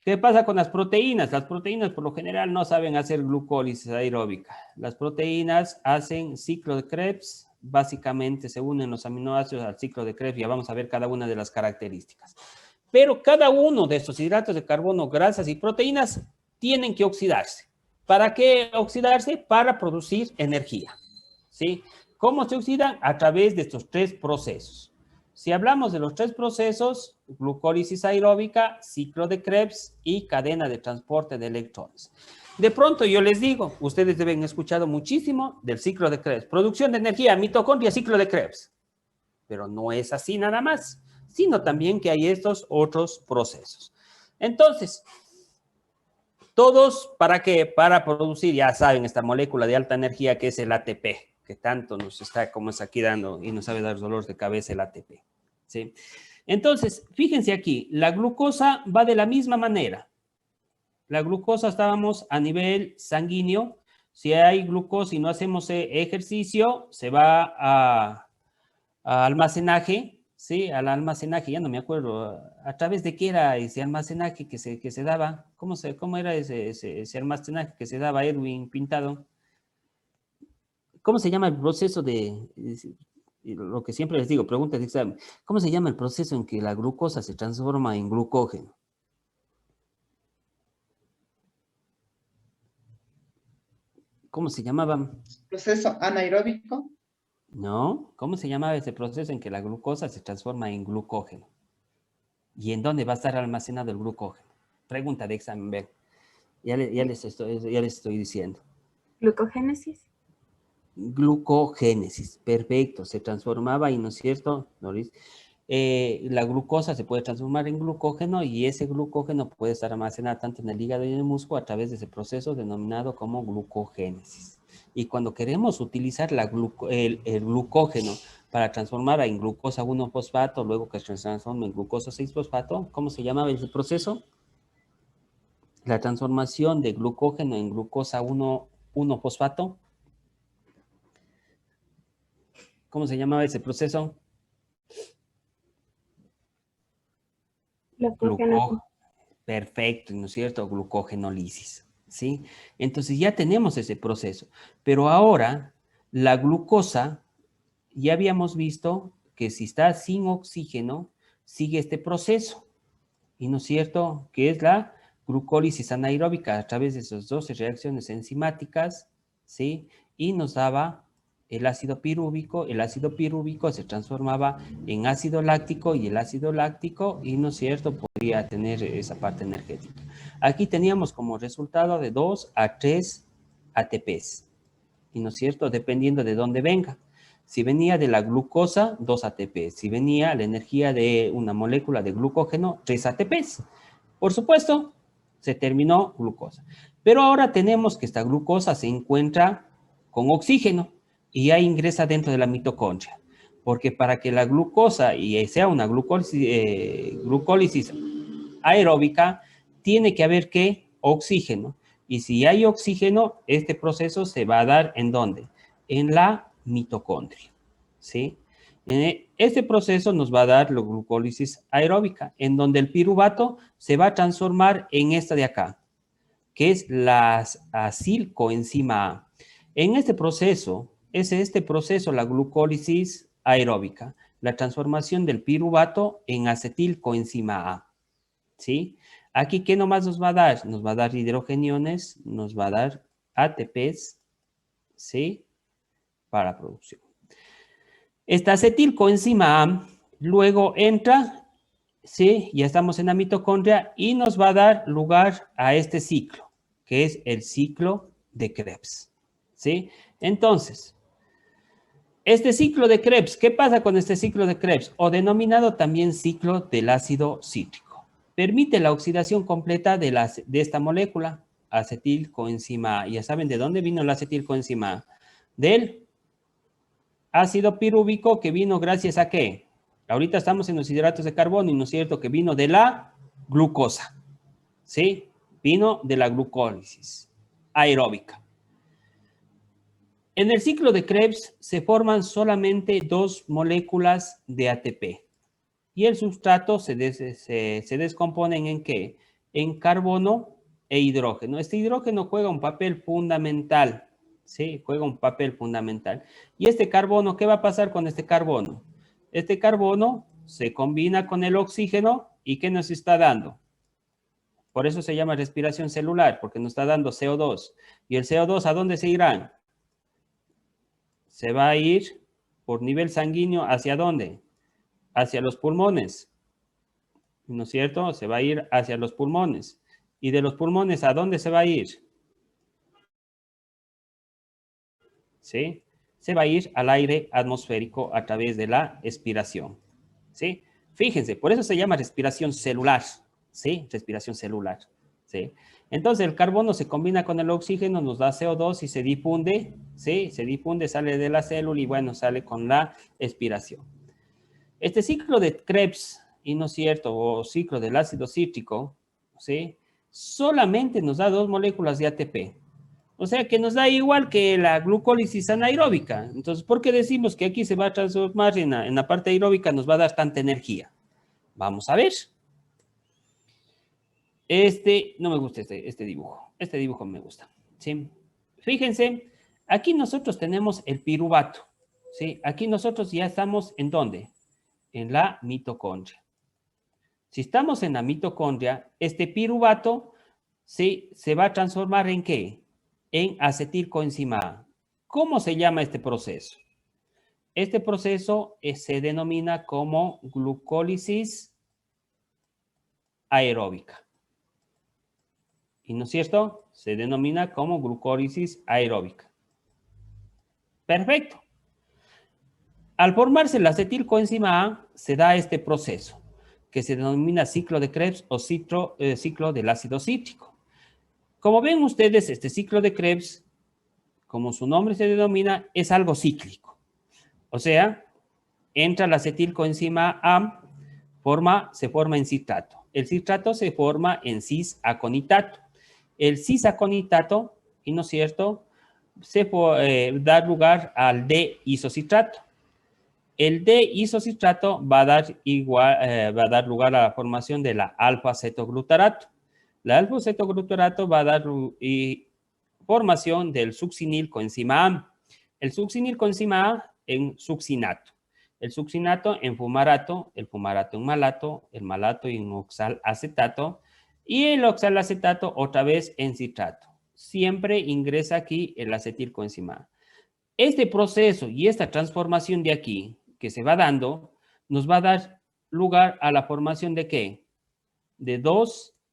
¿Qué pasa con las proteínas? Las proteínas por lo general no saben hacer glucólisis aeróbica. Las proteínas hacen ciclo de Krebs, básicamente se unen los aminoácidos al ciclo de Krebs, ya vamos a ver cada una de las características. Pero cada uno de estos hidratos de carbono, grasas y proteínas tienen que oxidarse. ¿Para qué oxidarse? Para producir energía, ¿sí? ¿Cómo se oxidan? A través de estos 3 procesos. Si hablamos de los 3 procesos, glucólisis aeróbica, ciclo de Krebs y cadena de transporte de electrones. De pronto yo les digo, ustedes deben haber escuchado muchísimo del ciclo de Krebs. Producción de energía, mitocondria, ciclo de Krebs. Pero no es así nada más, sino también que hay estos otros procesos. Entonces, todos, ¿para qué? Para producir, ya saben, esta molécula de alta energía que es el ATP, que tanto nos está, como es aquí dando, y nos sabe dar dolor de cabeza el ATP, ¿sí? Entonces, fíjense aquí, la glucosa va de la misma manera. La glucosa estábamos a nivel sanguíneo. Si hay glucosa y no hacemos ejercicio, se va a almacenaje, ¿sí? Al almacenaje, ya no me acuerdo, ¿a través de qué era ese almacenaje que se daba? ¿Cómo era ese almacenaje que se daba, Edwin Pintado? ¿Cómo se llama el proceso de lo que siempre les digo, preguntas de examen? ¿Cómo se llama el proceso en que la glucosa se transforma en glucógeno? ¿Cómo se llamaba? ¿Proceso anaeróbico? No, ¿cómo se llamaba ese proceso en que la glucosa se transforma en glucógeno? ¿Y en dónde va a estar almacenado el glucógeno? Pregunta de examen, ven. Ya les estoy diciendo. ¿Glucogénesis? Glucogénesis, perfecto. Se transformaba, y no es cierto, Doris, la glucosa se puede transformar en glucógeno, y ese glucógeno puede estar almacenado tanto en el hígado y en el músculo a través de ese proceso denominado como glucogénesis. Y cuando queremos utilizar el glucógeno para transformar en glucosa 1-fosfato, luego que se transforma en glucosa 6-fosfato, ¿cómo se llamaba ese proceso? La transformación de glucógeno en glucosa 1-fosfato. ¿Cómo se llamaba ese proceso? Perfecto, ¿no es cierto? Glucogenólisis, ¿sí? Entonces ya tenemos ese proceso. Pero ahora, la glucosa, ya habíamos visto que si está sin oxígeno, sigue este proceso. ¿Y no es cierto? Que es la glucólisis anaeróbica a través de esas 12 reacciones enzimáticas, ¿sí? Y nos daba el ácido pirúvico se transformaba en ácido láctico, y el ácido láctico, y no es cierto, podría tener esa parte energética. Aquí teníamos como resultado de 2 a 3 ATPs, y no es cierto, dependiendo de dónde venga. Si venía de la glucosa, 2 ATPs. Si venía la energía de una molécula de glucógeno, 3 ATPs. Por supuesto, Se terminó glucosa. Pero ahora tenemos que esta glucosa se encuentra con oxígeno y ya ingresa dentro de la mitocondria. Porque para que la glucosa y sea una glucólisis aeróbica, tiene que haber ¿qué? Oxígeno. Y si hay oxígeno, este proceso se va a dar ¿en dónde? En la mitocondria, ¿sí? Este proceso nos va a dar la glucólisis aeróbica, en donde el piruvato se va a transformar en esta de acá, que es la acilcoenzima A. En este proceso, es este proceso la glucólisis aeróbica, la transformación del piruvato en acetilcoenzima A, ¿sí? Aquí, ¿qué nomás nos va a dar? Nos va a dar hidrogeniones, nos va a dar ATPs, ¿sí? Para producción. Esta acetilcoenzima A luego entra, ¿sí? Ya estamos en la mitocondria y nos va a dar lugar a este ciclo, que es el ciclo de Krebs, ¿sí? Entonces, este ciclo de Krebs, ¿qué pasa con este ciclo de Krebs? O denominado también ciclo del ácido cítrico. Permite la oxidación completa de esta molécula, acetilcoenzima A. Ya saben de dónde vino la acetilcoenzima A. Del ácido pirúvico que vino gracias a ¿qué? Ahorita estamos en los hidratos de carbono y no es cierto que vino de la glucosa, ¿sí? Vino de la glucólisis aeróbica. En el ciclo de Krebs se forman solamente 2 moléculas de ATP y el sustrato se descomponen ¿en qué? En carbono e hidrógeno. Este hidrógeno juega un papel fundamental, ¿sí? Juega un papel fundamental. ¿Y este carbono? ¿Qué va a pasar con este carbono? Este carbono se combina con el oxígeno y ¿qué nos está dando? Por eso se llama respiración celular, porque nos está dando CO2. ¿Y el CO2 a dónde se irá? Se va a ir por nivel sanguíneo, ¿hacia dónde? Hacia los pulmones, ¿no es cierto? Se va a ir hacia los pulmones. ¿Y de los pulmones a dónde se va a ir? ¿Sí? Se va a ir al aire atmosférico a través de la expiración, ¿sí? Fíjense, por eso se llama respiración celular, ¿sí? Respiración celular, ¿sí? Entonces el carbono se combina con el oxígeno, nos da CO2 y se difunde, ¿sí? Se difunde, sale de la célula y bueno, sale con la expiración. Este ciclo de Krebs, y no es cierto, o ciclo del ácido cítrico, ¿sí? Solamente nos da 2 moléculas de ATP. O sea que nos da igual que la glucólisis anaeróbica. Entonces, ¿por qué decimos que aquí se va a transformar en la parte aeróbica, nos va a dar tanta energía? Vamos a ver. No me gusta este dibujo. Este dibujo me gusta, ¿sí? Fíjense, aquí nosotros tenemos el piruvato, ¿sí? Aquí nosotros ya estamos, ¿en dónde? En la mitocondria. Si estamos en la mitocondria, este piruvato, ¿sí? Se va a transformar ¿en qué? En acetilcoenzima A. ¿Cómo se llama este proceso? Este proceso se denomina como glucólisis aeróbica. ¿Y no es cierto? Se denomina como glucólisis aeróbica. Perfecto. Al formarse la acetilcoenzima A, se da este proceso, que se denomina ciclo de Krebs o ciclo del ácido cítrico. Como ven ustedes, este ciclo de Krebs, como su nombre se denomina, es algo cíclico. O sea, entra la acetilcoenzima A, se forma en citrato. El citrato se forma en cis-aconitato. El cis-aconitato, ¿y no es cierto?, da lugar al D-isocitrato. El D-isocitrato va a dar lugar a la formación de la alfa-cetoglutarato. La alfa-cetoglutarato va a dar formación del succinilcoenzima A. El succinilcoenzima A en succinato. El succinato en fumarato, el fumarato en malato, el malato en oxalacetato y el oxalacetato otra vez en citrato. Siempre ingresa aquí el acetilcoenzima A. Este proceso y esta transformación de aquí que se va dando nos va a dar lugar a la formación de ¿qué? De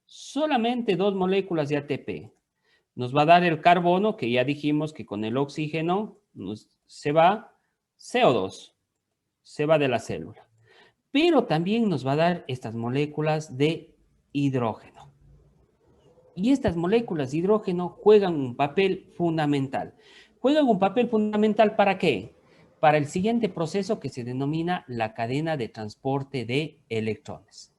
solamente 2 moléculas de ATP. Nos va a dar el carbono, que ya dijimos que con el oxígeno se va CO2, se va de la célula. Pero también nos va a dar estas moléculas de hidrógeno. Y estas moléculas de hidrógeno juegan un papel fundamental. ¿Juegan un papel fundamental para qué? Para el siguiente proceso que se denomina la cadena de transporte de electrones.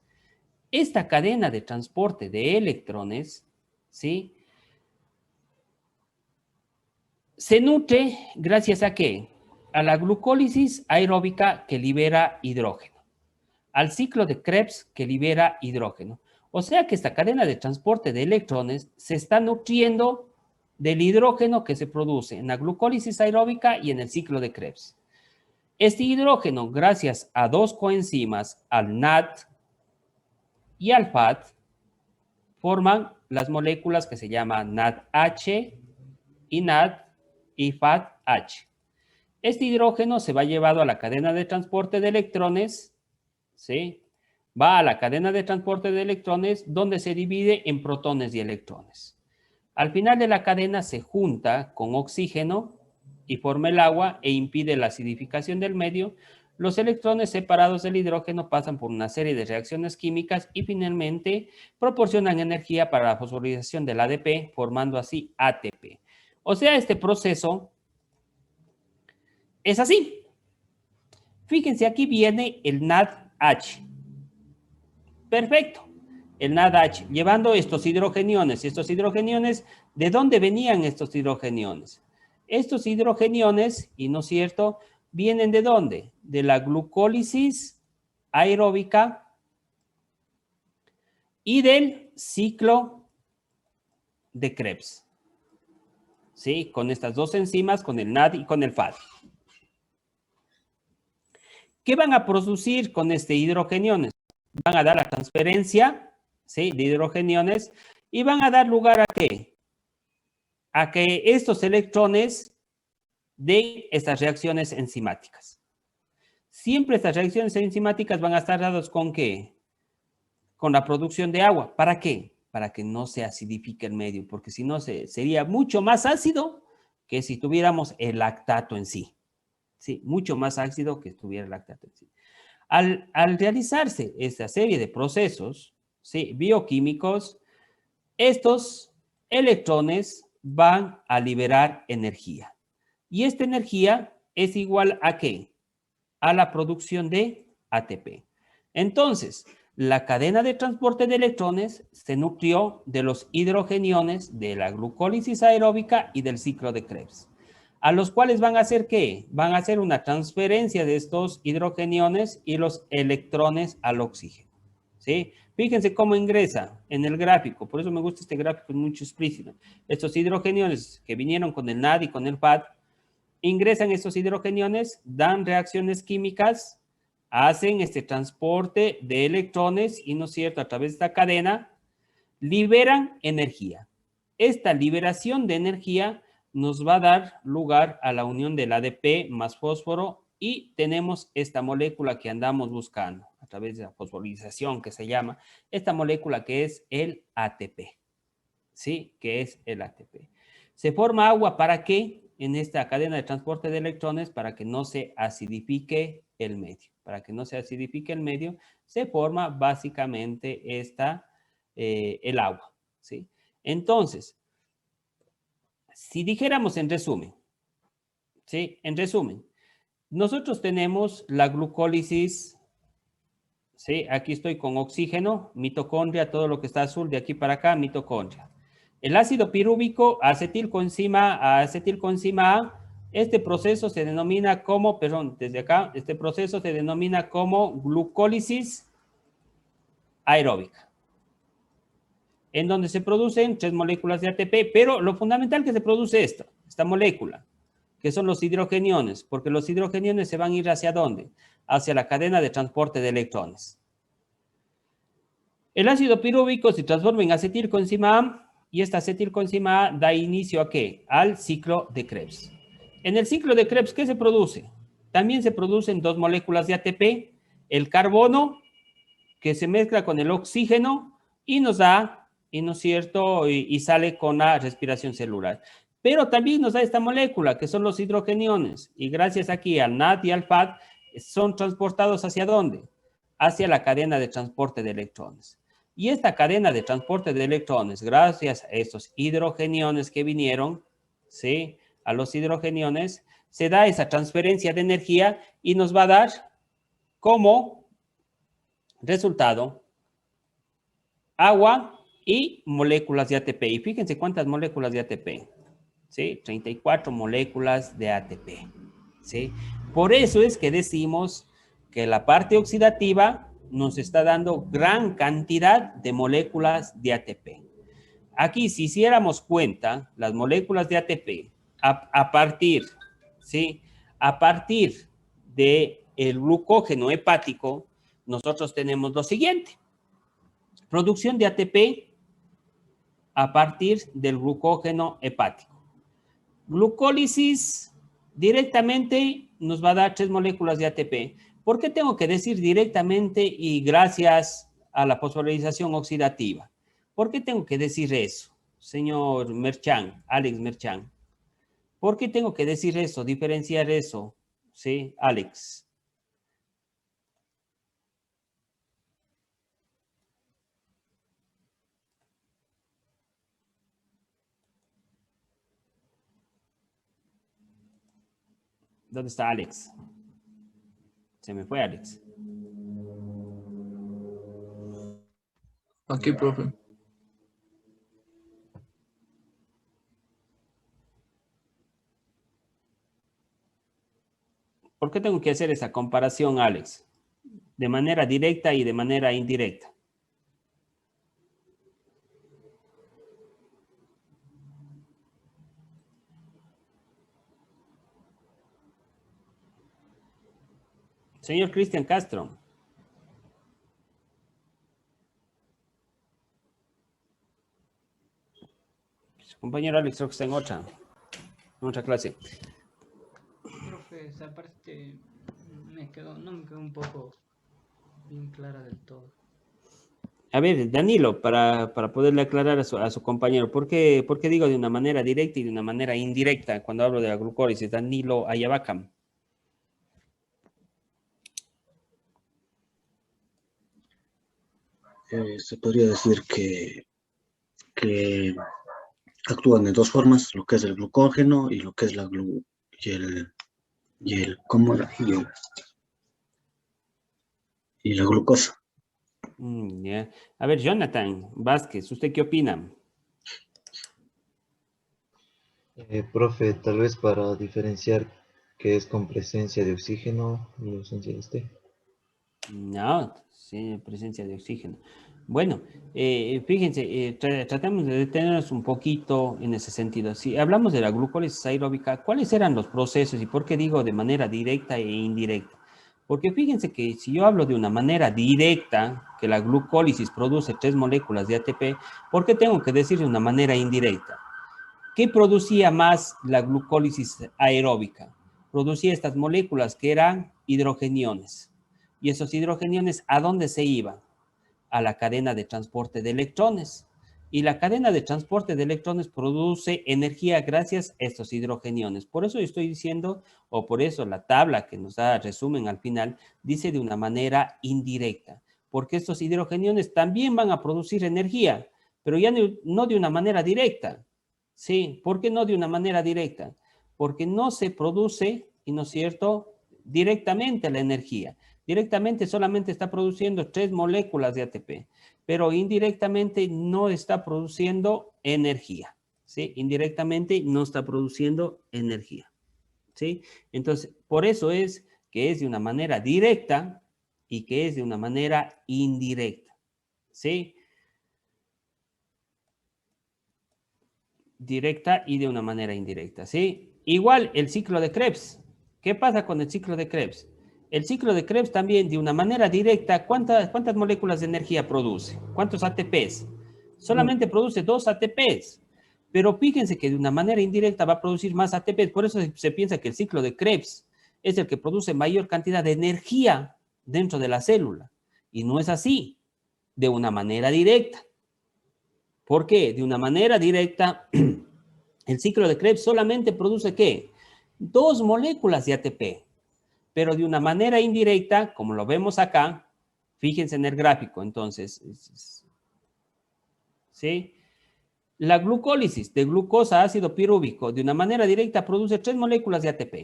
Esta cadena de transporte de electrones, ¿sí?, se nutre gracias a qué? A la glucólisis aeróbica que libera hidrógeno, al ciclo de Krebs que libera hidrógeno. O sea que esta cadena de transporte de electrones se está nutriendo del hidrógeno que se produce en la glucólisis aeróbica y en el ciclo de Krebs. Este hidrógeno, gracias a dos coenzimas, al NAD y al FAD, forman las moléculas que se llaman NADH y NAD y FADH. Este hidrógeno se va llevado a la cadena de transporte de electrones, ¿sí? Va a la cadena de transporte de electrones donde se divide en protones y electrones. Al final de la cadena se junta con oxígeno y forma el agua e impide la acidificación del medio. Los electrones separados del hidrógeno pasan por una serie de reacciones químicas y finalmente proporcionan energía para la fosforilación del ADP, formando así ATP. O sea, este proceso es así. Fíjense, aquí viene el NADH. Perfecto. El NADH, llevando estos hidrogeniones. Estos hidrogeniones, ¿de dónde venían estos hidrogeniones? Estos hidrogeniones, y no es cierto, ¿vienen de dónde? De la glucólisis aeróbica y del ciclo de Krebs. ¿Sí? Con estas dos enzimas, con el NAD y con el FAD. ¿Qué van a producir con este hidrogeniones? Van a dar la transferencia, ¿sí?, de hidrogeniones y van a dar lugar a ¿qué? A que estos electrones den estas reacciones enzimáticas. Siempre estas reacciones enzimáticas van a estar dadas ¿con qué? Con la producción de agua. ¿Para qué? Para que no se acidifique el medio, porque si no sería mucho más ácido que si tuviéramos el lactato en sí. Sí, mucho más ácido que tuviera el lactato en sí. Al realizarse esta serie de procesos, ¿sí?, bioquímicos, estos electrones van a liberar energía. Y esta energía es igual a ¿qué? A la producción de ATP. Entonces, la cadena de transporte de electrones se nutrió de los hidrogeniones de la glucólisis aeróbica y del ciclo de Krebs, a los cuales van a hacer ¿qué? Van a hacer una transferencia de estos hidrogeniones y los electrones al oxígeno, ¿sí? Fíjense cómo ingresa en el gráfico, por eso me gusta este gráfico, es mucho explícito. Estos hidrogeniones que vinieron con el NAD y con el FAD, ingresan estos hidrogeniones, dan reacciones químicas, hacen este transporte de electrones y, ¿no es cierto?, a través de esta cadena, liberan energía. Esta liberación de energía nos va a dar lugar a la unión del ADP más fósforo y tenemos esta molécula que andamos buscando a través de la fosforilación que se llama, esta molécula que es el ATP, ¿sí? Que es el ATP. Se forma agua ¿para qué? En esta cadena de transporte de electrones para que no se acidifique el medio. Para que no se acidifique el medio, se forma básicamente el agua, ¿sí? Entonces, si dijéramos en resumen, ¿sí? En resumen, nosotros tenemos la glucólisis, ¿sí? Aquí estoy con oxígeno, mitocondria, todo lo que está azul de aquí para acá, mitocondria. El ácido pirúvico, acetilcoenzima A, este proceso se denomina como, perdón, desde acá, este proceso se denomina como glucólisis aeróbica, en donde se producen 3 moléculas de ATP, pero lo fundamental que se produce esta molécula, que son los hidrogeniones, porque los hidrogeniones se van a ir ¿hacia dónde? Hacia la cadena de transporte de electrones. El ácido pirúvico se transforma en acetilcoenzima A, y esta acetilcoenzima A da inicio ¿a qué? Al ciclo de Krebs. En el ciclo de Krebs, ¿qué se produce? También se producen 2 moléculas de ATP, el carbono, que se mezcla con el oxígeno y nos da, y no es cierto, y sale con la respiración celular. Pero también nos da esta molécula, que son los hidrogeniones, y gracias aquí al NAD y al FAD, son transportados ¿hacia dónde? Hacia la cadena de transporte de electrones. Y esta cadena de transporte de electrones, gracias a estos hidrogeniones que vinieron, ¿sí? A los hidrogeniones, se da esa transferencia de energía y nos va a dar como resultado agua y moléculas de ATP. Y fíjense cuántas moléculas de ATP, ¿sí? 34 moléculas de ATP, ¿sí? Por eso es que decimos que la parte oxidativa nos está dando gran cantidad de moléculas de ATP. Aquí, si hiciéramos cuenta, las moléculas de ATP, a partir, ¿sí? A partir del glucógeno hepático, nosotros tenemos lo siguiente. Producción de ATP a partir del glucógeno hepático. Glucólisis directamente nos va a dar 3 moléculas de ATP. ¿Por qué tengo que decir directamente y gracias a la fosforilación oxidativa? ¿Por qué tengo que decir eso, señor Merchan, Alex Merchan? ¿Por qué tengo que decir eso, diferenciar eso? ¿Sí, Alex? ¿Dónde está Alex? Se me fue Alex. Aquí, profe. ¿Por qué tengo que hacer esa comparación, Alex? De manera directa y de manera indirecta. Señor Cristian Castro. Su compañero Alex creo que está en otra clase. Profe, esa parte no me quedó un poco bien clara del todo. A ver, Danilo, para poderle aclarar a su compañero, ¿por qué digo de una manera directa y de una manera indirecta cuando hablo de la glucólisis? Danilo Ayabacam. Se podría decir que actúan de dos formas, lo que es el glucógeno y lo que es la y la glucosa. Yeah. A ver, Jonathan Vázquez, ¿usted qué opina? Profe, tal vez para diferenciar qué es con presencia de oxígeno y ausencia de este. No, sí, presencia de oxígeno. Bueno, fíjense, tratemos de detenernos un poquito en ese sentido. Si hablamos de la glucólisis aeróbica, ¿cuáles eran los procesos y por qué digo de manera directa e indirecta? Porque fíjense que si yo hablo de una manera directa, que la glucólisis produce 3 moléculas de ATP, ¿por qué tengo que decir de una manera indirecta? ¿Qué producía más la glucólisis aeróbica? Producía estas moléculas que eran hidrogeniones. Y esos hidrogeniones, ¿a dónde se iban? A la cadena de transporte de electrones. Y la cadena de transporte de electrones produce energía gracias a estos hidrogeniones. Por eso estoy diciendo, o por eso la tabla que nos da resumen al final, dice de una manera indirecta. Porque estos hidrogeniones también van a producir energía, pero ya no de una manera directa. ¿Sí? ¿Por qué no de una manera directa? Porque no se produce, y no es cierto, directamente la energía. Directamente solamente está produciendo 3 moléculas de ATP, pero indirectamente no está produciendo energía, ¿sí? Indirectamente no está produciendo energía, ¿sí? Entonces, por eso es que es de una manera directa y que es de una manera indirecta, ¿sí? Directa y de una manera indirecta, ¿sí? Igual el ciclo de Krebs. ¿Qué pasa con el ciclo de Krebs? El ciclo de Krebs también, de una manera directa, ¿cuántas moléculas de energía produce? ¿Cuántos ATPs? Solamente produce 2 ATPs. Pero fíjense que de una manera indirecta va a producir más ATPs. Por eso se piensa que el ciclo de Krebs es el que produce mayor cantidad de energía dentro de la célula. Y no es así, de una manera directa. ¿Por qué? De una manera directa, el ciclo de Krebs solamente produce, ¿qué? 2 moléculas de ATP. Pero de una manera indirecta, como lo vemos acá, fíjense en el gráfico, entonces, ¿sí? La glucólisis de glucosa a ácido pirúvico de una manera directa produce 3 moléculas de ATP.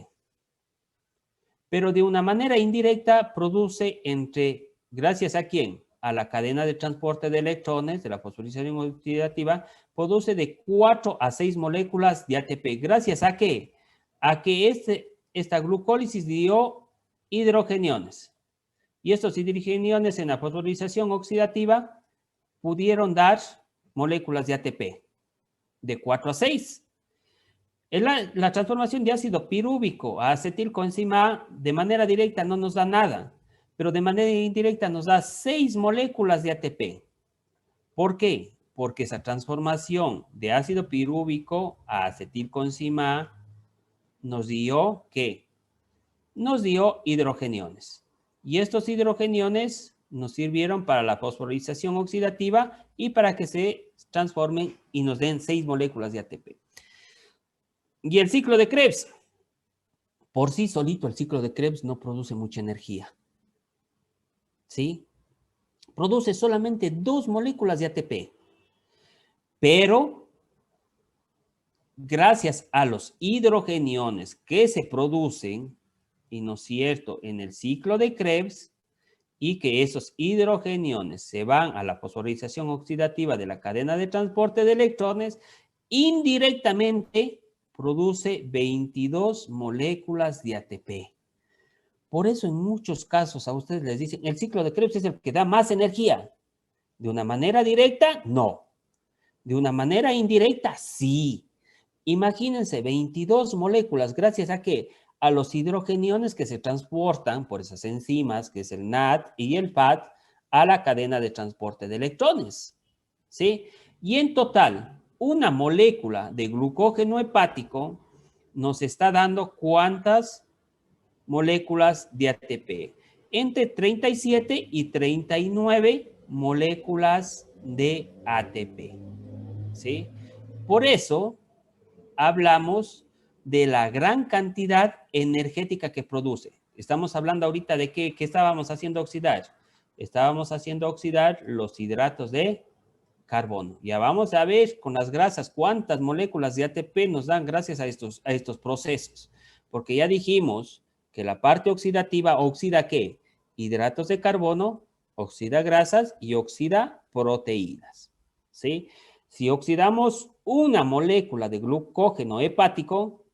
Pero de una manera indirecta produce ¿gracias a quién? A la cadena de transporte de electrones, de la fosforilación oxidativa, produce de 4 a 6 moléculas de ATP. ¿Gracias a qué? A que esta glucólisis dio hidrogeniones. Y estos hidrogeniones en la fosforilación oxidativa pudieron dar moléculas de ATP de 4 a 6. La transformación de ácido pirúvico a acetilcoenzima A de manera directa no nos da nada, pero de manera indirecta nos da 6 moléculas de ATP. ¿Por qué? Porque esa transformación de ácido pirúvico a acetilcoenzima A nos dio, ¿qué? Nos dio hidrogeniones. Y estos hidrogeniones nos sirvieron para la fosforilación oxidativa y para que se transformen y nos den 6 moléculas de ATP. Y el ciclo de Krebs. Por sí solito el ciclo de Krebs no produce mucha energía. ¿Sí? Produce solamente 2 moléculas de ATP. Pero, gracias a los hidrogeniones que se producen, y no es cierto, en el ciclo de Krebs, y que esos hidrogeniones se van a la fosforilación oxidativa de la cadena de transporte de electrones, indirectamente produce 22 moléculas de ATP. Por eso en muchos casos a ustedes les dicen, el ciclo de Krebs es el que da más energía. De una manera directa, no. De una manera indirecta, sí. Imagínense, 22 moléculas, ¿gracias a qué? A los hidrogeniones que se transportan por esas enzimas, que es el NAD y el FAD, a la cadena de transporte de electrones. ¿Sí? Y en total, una molécula de glucógeno hepático nos está dando ¿cuántas moléculas de ATP? Entre 37 y 39 moléculas de ATP. ¿Sí? Por eso hablamos de la gran cantidad energética que produce. Estamos hablando ahorita de qué estábamos haciendo oxidar. Estábamos haciendo oxidar los hidratos de carbono. Ya vamos a ver con las grasas cuántas moléculas de ATP nos dan gracias a estos procesos. Porque ya dijimos que la parte oxidativa oxida ¿qué? Hidratos de carbono, oxida grasas y oxida proteínas. ¿Sí? Si oxidamos una molécula de glucógeno hepático,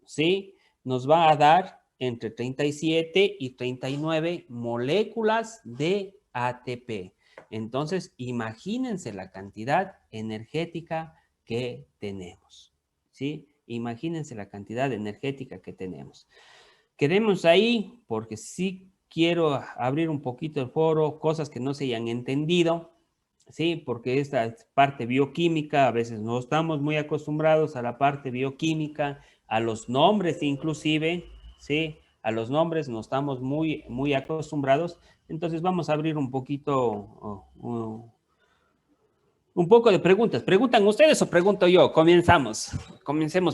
¿sí? Nos va a dar entre 37 y 39 moléculas de ATP. Entonces, imagínense la cantidad energética que tenemos, ¿sí? Imagínense la cantidad energética que tenemos. Quedemos ahí porque sí quiero abrir un poquito el foro, cosas que no se hayan entendido, ¿sí? Porque esta parte bioquímica, a veces no estamos muy acostumbrados a la parte bioquímica, a los nombres inclusive, ¿sí? A los nombres no estamos muy acostumbrados. Entonces vamos a abrir un poquito, un poco de preguntas. ¿Preguntan ustedes o pregunto yo? Comencemos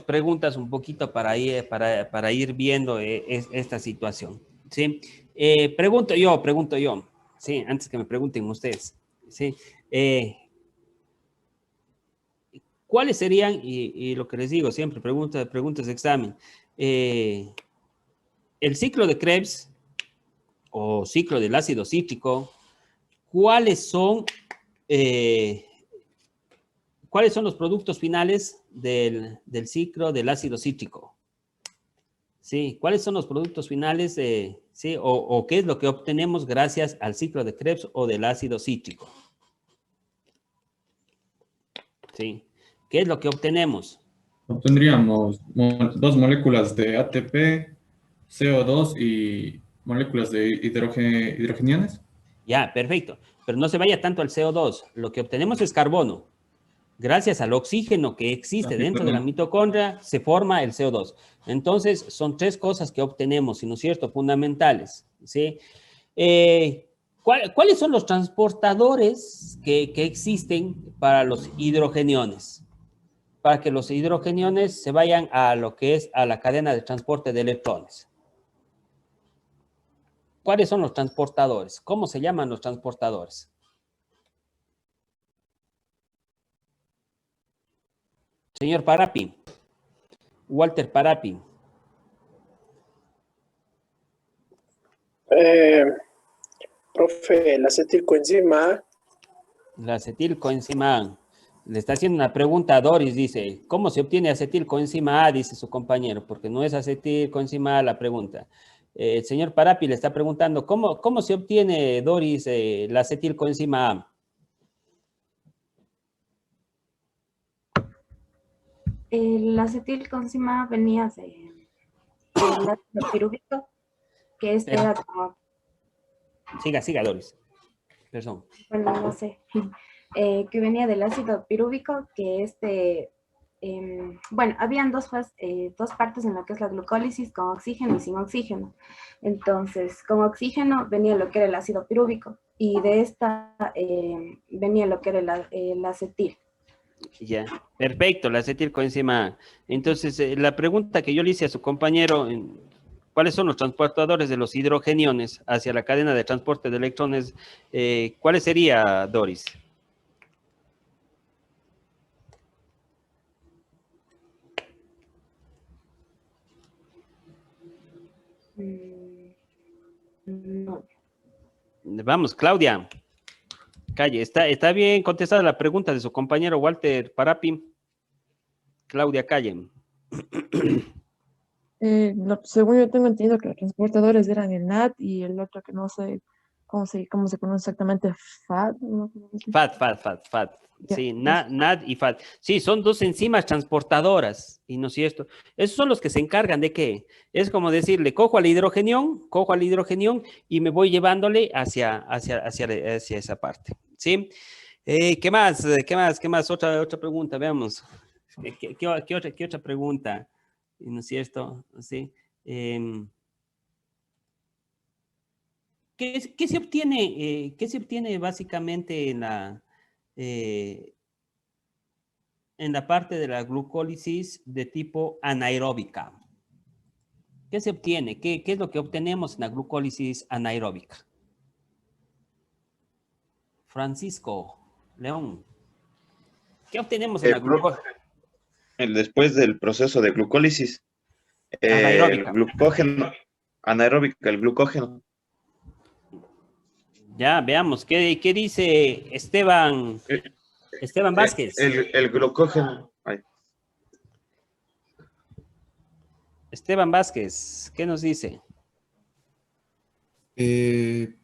preguntas un poquito para ir viendo esta situación, ¿sí? Pregunto yo, ¿sí? Antes que me pregunten ustedes, ¿sí? ¿Cuáles serían, y lo que les digo siempre, preguntas de examen, el ciclo de Krebs o ciclo del ácido cítrico, ¿cuáles son los productos finales del ciclo del ácido cítrico? ¿Sí? ¿Cuáles son los productos finales, sí? O qué es lo que obtenemos gracias al ciclo de Krebs o del ácido cítrico? ¿Sí? ¿Qué es lo que obtenemos? Obtendríamos 2 moléculas de ATP, CO2 y moléculas de hidrogeniones. Ya, perfecto. Pero no se vaya tanto al CO2. Lo que obtenemos es carbono. Gracias al oxígeno que existe dentro de la mitocondria, se forma el CO2. Entonces, son 3 cosas que obtenemos, ¿no es cierto? Fundamentales, ¿sí? ¿Cuáles son los transportadores que existen para los hidrogeniones? Para que los hidrogeniones se vayan a lo que es a la cadena de transporte de electrones. ¿Cuáles son los transportadores? ¿Cómo se llaman los transportadores? Señor Parapi. Walter Parapi. Profe, la acetilcoenzima A. La acetilcoenzima A. Le está haciendo una pregunta a Doris, dice, ¿cómo se obtiene acetilcoenzima A? Dice su compañero, porque no es acetilcoenzima A la pregunta. El señor Parapi le está preguntando, ¿cómo se obtiene, Doris, la acetilcoenzima A? El acetilcoenzima venía del ácido pirúvico, que era como, Siga, Doris. Perdón. bueno, no sé, que venía del ácido pirúvico, que bueno, habían dos partes en lo que es la glucólisis, con oxígeno y sin oxígeno. Entonces, con oxígeno venía lo que era el ácido pirúvico, y de esta venía lo que era el acetil. Ya, perfecto, la acetilcoenzima A. Entonces, la pregunta que yo le hice a su compañero, ¿cuáles son los transportadores de los hidrogeniones hacia la cadena de transporte de electrones? ¿Cuáles sería, Doris? No. Vamos, Claudia. Calle, ¿está bien contestada la pregunta de su compañero Walter Parapi? Claudia, calle. Según yo tengo entendido que los transportadores eran el NAD y el otro que no sé cómo se pronuncia exactamente, FAD. ¿No? FAD. Ya, Sí, NAD y FAD. Sí, son dos enzimas transportadoras. Y no es cierto. Esos son los que se encargan de qué. Es como decirle, cojo al hidrogenión y me voy llevándole hacia esa parte. ¿Sí? ¿Qué más? Otra pregunta, veamos. ¿Qué otra pregunta? ¿No es cierto? ¿Sí? ¿Qué se obtiene básicamente en la parte de la glucólisis de tipo anaeróbica? ¿Qué se obtiene? ¿Qué es lo que obtenemos en la glucólisis anaeróbica? Francisco León. ¿Qué obtenemos en la glucólisis? Después del proceso de glucólisis, el glucógeno, anaeróbica, el glucógeno. Ya, veamos, ¿qué dice Esteban Vázquez? El glucógeno. Ay. Esteban Vázquez, ¿qué nos dice? Se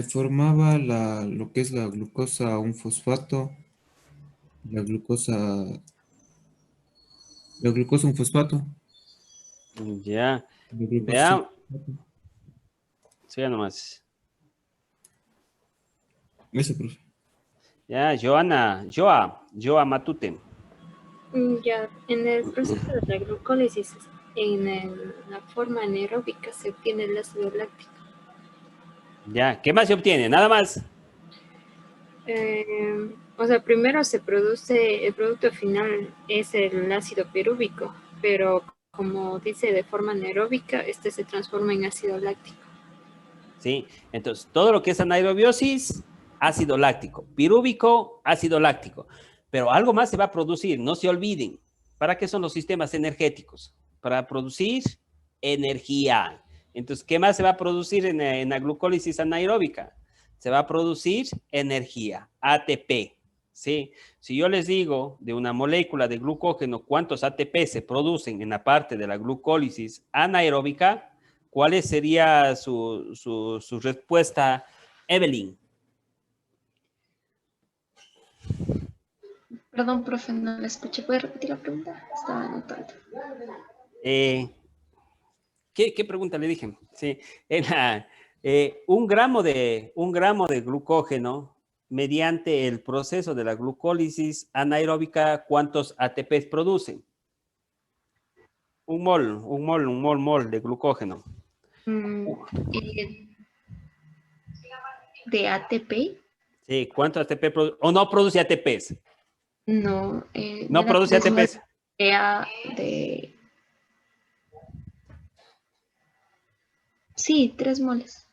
formaba lo que es la glucosa, un fosfato, la glucosa, un fosfato. Ya, veamos. Siga nomás. Eso, profe. Ya, Joa Matute. Ya, en el proceso de la glucólisis, la forma anaeróbica se obtiene el ácido láctico. Ya, ¿qué más se obtiene? Nada más. O sea, primero se produce, el producto final es el ácido pirúvico, pero como dice de forma anaeróbica, este se transforma en ácido láctico. Sí, entonces todo lo que es anaerobiosis, ácido láctico, pirúvico, ácido láctico. Pero algo más se va a producir, no se olviden. ¿Para qué son los sistemas energéticos? Para producir energía. Entonces, ¿qué más se va a producir en la glucólisis anaeróbica? Se va a producir energía, ATP. ¿Sí? Si yo les digo de una molécula de glucógeno cuántos ATP se producen en la parte de la glucólisis anaeróbica, ¿cuál sería su respuesta, Evelyn? Perdón, profe, no la escuché. ¿Puede repetir la pregunta? Estaba anotando. ¿Qué pregunta le dije? Sí, un gramo de glucógeno mediante el proceso de la glucólisis anaeróbica, ¿cuántos ATPs producen? Un mol de glucógeno. ¿De ATP? Sí, ¿cuántos ATP produce? ¿O no produce ATPs? No. No produce ATPs. Sí, 3 moles.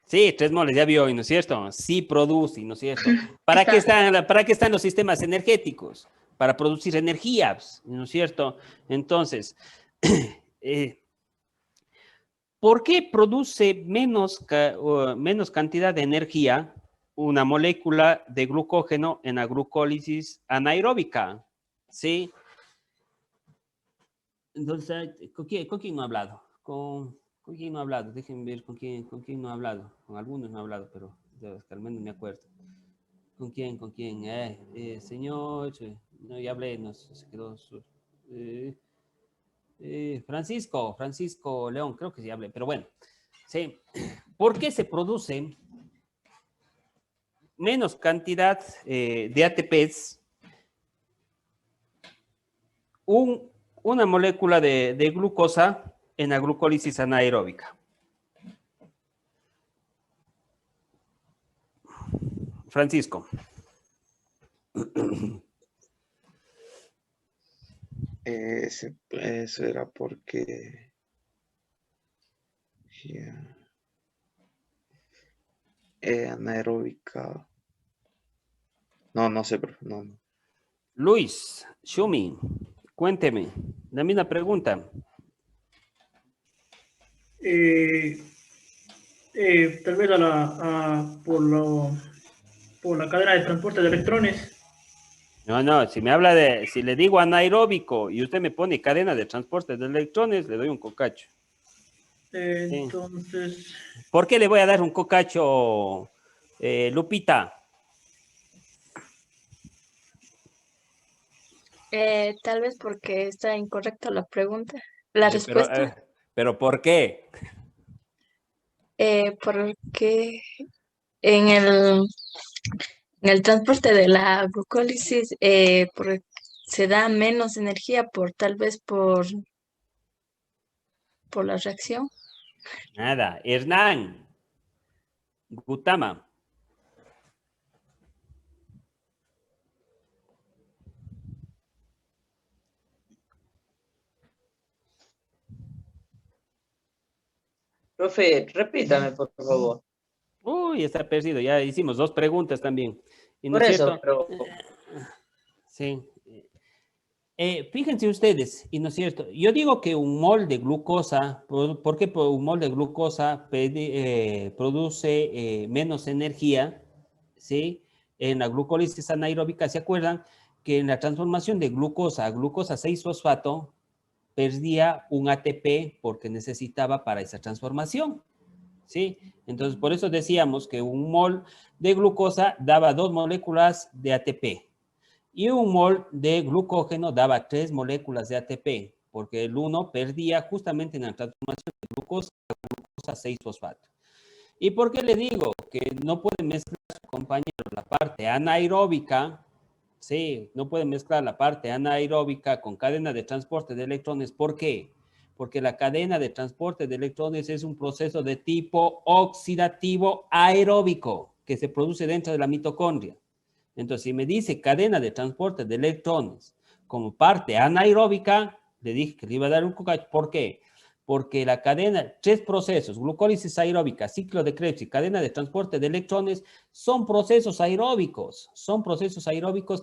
Sí, 3 moles, ya vio, ¿no es cierto? Sí produce, ¿no es cierto? ¿Para qué están los sistemas energéticos? para producir energía, ¿no es cierto? Entonces, ¿por qué produce menos cantidad de energía una molécula de glucógeno en la glucólisis anaeróbica? ¿Sí? Entonces, ¿con quién no he hablado? ¿Con quién no he hablado? Déjenme ver con quién no he hablado. Con algunos no he hablado, pero al menos me acuerdo. ¿Con quién? Señor, no, ya hablé, no se quedó. Francisco León, creo que sí hablé, pero bueno. ¿Sí? ¿Por qué se produce menos cantidad de ATPs una molécula de glucosa en la glucólisis anaeróbica? Francisco. Eso era porque... anaeróbica. No sé, profe, no. Luis, Shumi, cuénteme, dame una pregunta. Tal vez por la cadena de transporte de electrones. No, si le digo anaeróbico y usted me pone cadena de transporte de electrones, le doy un cocacho. Entonces... Sí. ¿Por qué le voy a dar un cocacho, Lupita? Tal vez porque está incorrecta la pregunta, la respuesta. Pero ¿por qué? Porque en el transporte de la glucólisis se da menos energía tal vez por la reacción. Nada, Hernán, Gutama. Profe, repítame, por favor. Uy, está perdido. Ya hicimos 2 preguntas también. ¿Y no Por es eso, cierto? pero... Sí. Fíjense ustedes, y no es cierto, yo digo que un mol de glucosa, ¿por qué un mol de glucosa produce menos energía? ¿Sí? En la glucólisis anaeróbica, ¿se acuerdan? Que en la transformación de glucosa a glucosa 6-fosfato, perdía un ATP porque necesitaba para esa transformación. ¿Sí? Entonces, por eso decíamos que un mol de glucosa daba 2 moléculas de ATP. Y un mol de glucógeno daba 3 moléculas de ATP, porque el 1 perdía justamente en la transformación de glucosa a glucosa 6-fosfato. ¿Y por qué le digo que no puede mezclar, compañero, la parte anaeróbica? Sí, no puede mezclar la parte anaeróbica con cadena de transporte de electrones. ¿Por qué? Porque la cadena de transporte de electrones es un proceso de tipo oxidativo aeróbico que se produce dentro de la mitocondria. Entonces, si me dice cadena de transporte de electrones como parte anaeróbica, le dije que le iba a dar un cocacho. ¿Por qué? Porque la cadena, 3 procesos, glucólisis aeróbica, ciclo de Krebs y cadena de transporte de electrones, son procesos aeróbicos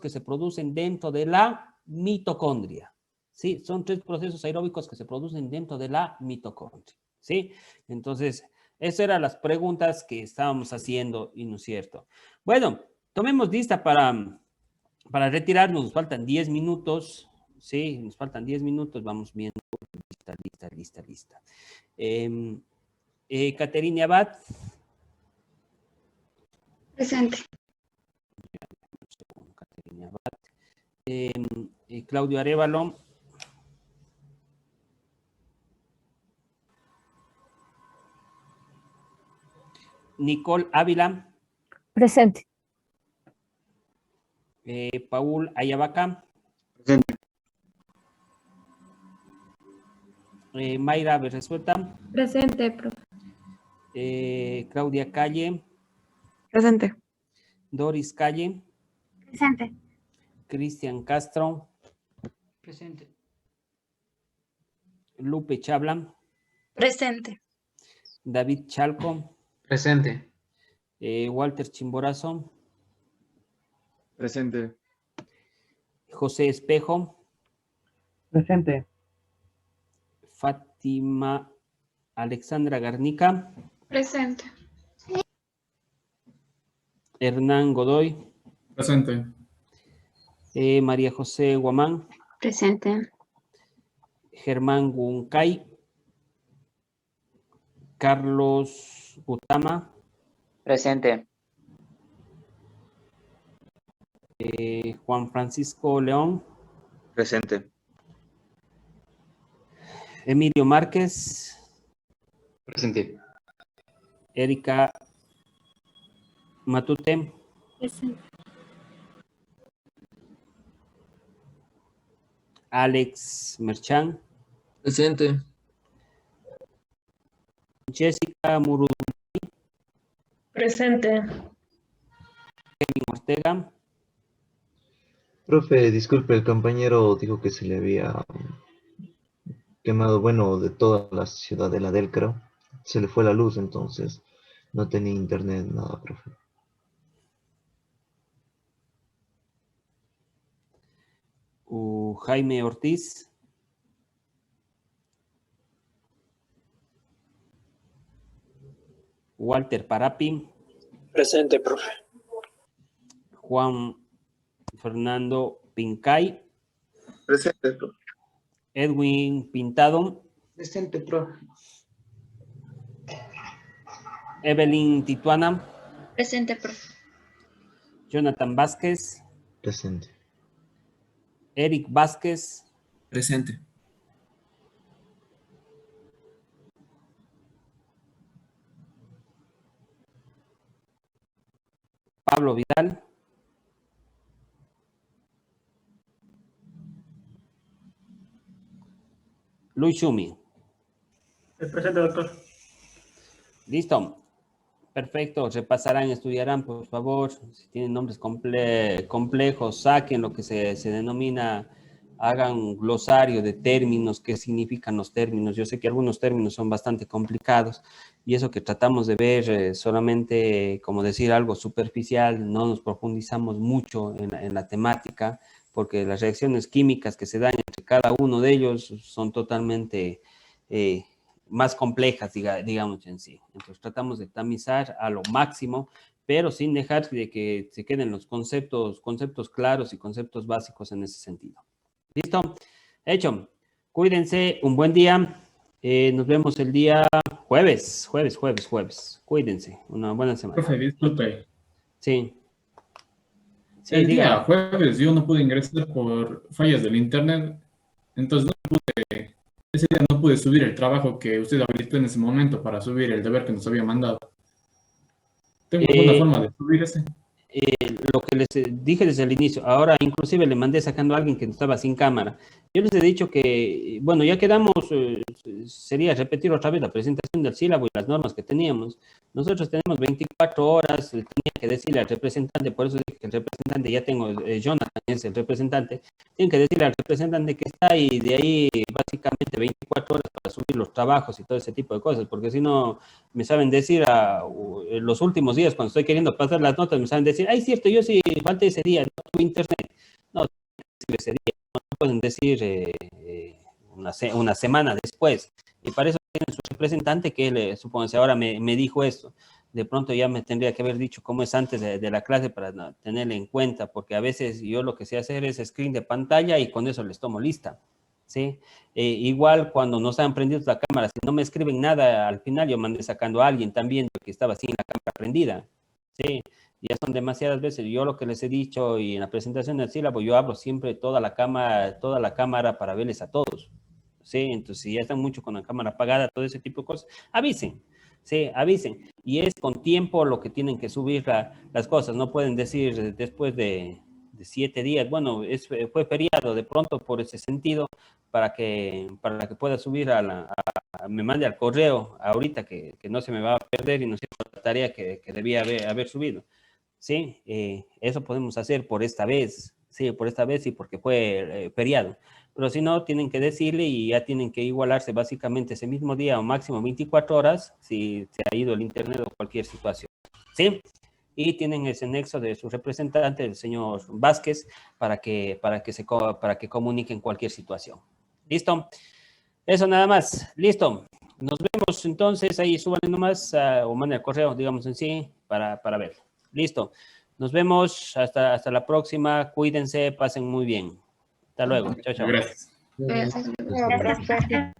que se producen dentro de la mitocondria. ¿Sí? Son 3 procesos aeróbicos que se producen dentro de la mitocondria. ¿Sí? Entonces, esas eran las preguntas que estábamos haciendo y no es cierto. Bueno, tomemos lista para retirarnos, nos faltan 10 minutos, sí, nos faltan 10 minutos, vamos viendo, lista. Caterina Abad. Presente. Caterina Abad. Claudio Arévalo. Nicole Ávila. Presente. Paul Ayabaca. Presente. Mayra Berresueta. Presente, profe. Claudia Calle. Presente. Doris Calle. Presente. Cristian Castro. Presente. Lupe Chabla. Presente. David Chalco. Presente. Walter Chimborazo. Presente. José Espejo. Presente. Fátima Alexandra Garnica. Presente. Hernán Godoy. Presente. María José Guamán. Presente. Germán Guncay. Carlos Utama. Presente. Juan Francisco León. Presente. Emilio Márquez. Presente. Erika Matute. Presente. Alex Merchan. Presente. Jessica Murudí. Presente. Kevin Ortega. Profe, disculpe, el compañero dijo que se le había quemado, bueno, de toda la ciudadela de él, creo. Se le fue la luz, entonces no tenía internet, nada, profe. Jaime Ortiz. Walter Parapi. Presente, profe. Juan Fernando Pincay. Presente, profe. Edwin Pintado. Presente, profe. Evelyn Tituana. Presente, profe. Jonathan Vázquez. Presente. Eric Vázquez. Presente. Pablo Vidal. Luis Schumi. Presente, doctor. Listo. Perfecto. Repasarán, estudiarán, por favor. Si tienen nombres complejos, saquen lo que se denomina, hagan un glosario de términos, qué significan los términos. Yo sé que algunos términos son bastante complicados y eso que tratamos de ver solamente, como decir, algo superficial, no nos profundizamos mucho en la temática, porque las reacciones químicas que se dan entre cada uno de ellos son totalmente más complejas, digamos en sí. Entonces tratamos de tamizar a lo máximo, pero sin dejar de que se queden los conceptos claros y conceptos básicos en ese sentido. ¿Listo? Hecho. Cuídense, un buen día. Nos vemos el día jueves. Cuídense, una buena semana. Profe, disculpe. Sí. Sí, El día dígame. jueves yo no pude ingresar por fallas del internet, entonces ese día no pude subir el trabajo que usted habilitó en ese momento para subir el deber que nos había mandado. ¿Tengo alguna forma de subir ese? Lo que les dije desde el inicio, ahora inclusive le mandé sacando a alguien que estaba sin cámara. Yo les he dicho que, bueno, ya quedamos, sería repetir otra vez la presentación del sílabo y las normas que teníamos. Nosotros tenemos 24 horas, tenía que decirle al representante, por eso dije que el representante, ya tengo, Jonathan es el representante, tienen que decirle al representante que está y de ahí básicamente 24 horas para subir los trabajos y todo ese tipo de cosas, porque si no me saben decir en los últimos días cuando estoy queriendo pasar las notas, me saben decir, ay, cierto, yo sí falté ese día, no tuve internet. No, ese día, no pueden decir una semana después. Y para eso tienen su representante que él, supongo, si ahora me dijo esto. De pronto ya me tendría que haber dicho cómo es antes de la clase para tenerle en cuenta, porque a veces yo lo que sé hacer es screen de pantalla y con eso les tomo lista. ¿Sí? Igual cuando no están prendidos la cámara, si no me escriben nada, al final yo mandé sacando a alguien también que estaba sin la cámara prendida. ¿Sí? Ya son demasiadas veces. Yo lo que les he dicho y en la presentación del sílabo, yo abro siempre toda la cámara para verles a todos. ¿Sí? Entonces, si ya están mucho con la cámara apagada, todo ese tipo de cosas, avisen. Sí, avisen. Y es con tiempo lo que tienen que subir las cosas. No pueden decir después de 7 días, bueno, fue feriado de pronto por ese sentido, para que pueda subir me mande al correo ahorita que no se me va a perder y no sé la tarea que debía haber subido. Sí, eso podemos hacer por esta vez, sí, por esta vez y porque fue feriado. Pero si no, tienen que decirle y ya tienen que igualarse básicamente ese mismo día o máximo 24 horas si se ha ido el internet o cualquier situación. ¿Sí? y tienen ese nexo de su representante, el señor Vázquez, para que comuniquen cualquier situación. ¿Listo? Eso nada más. Listo. Nos vemos entonces. Ahí suban nomás o manden el correo, digamos en sí, para ver. Listo. Nos vemos. Hasta la próxima. Cuídense. Pasen muy bien. Hasta luego. Chao, chao. Gracias. Gracias.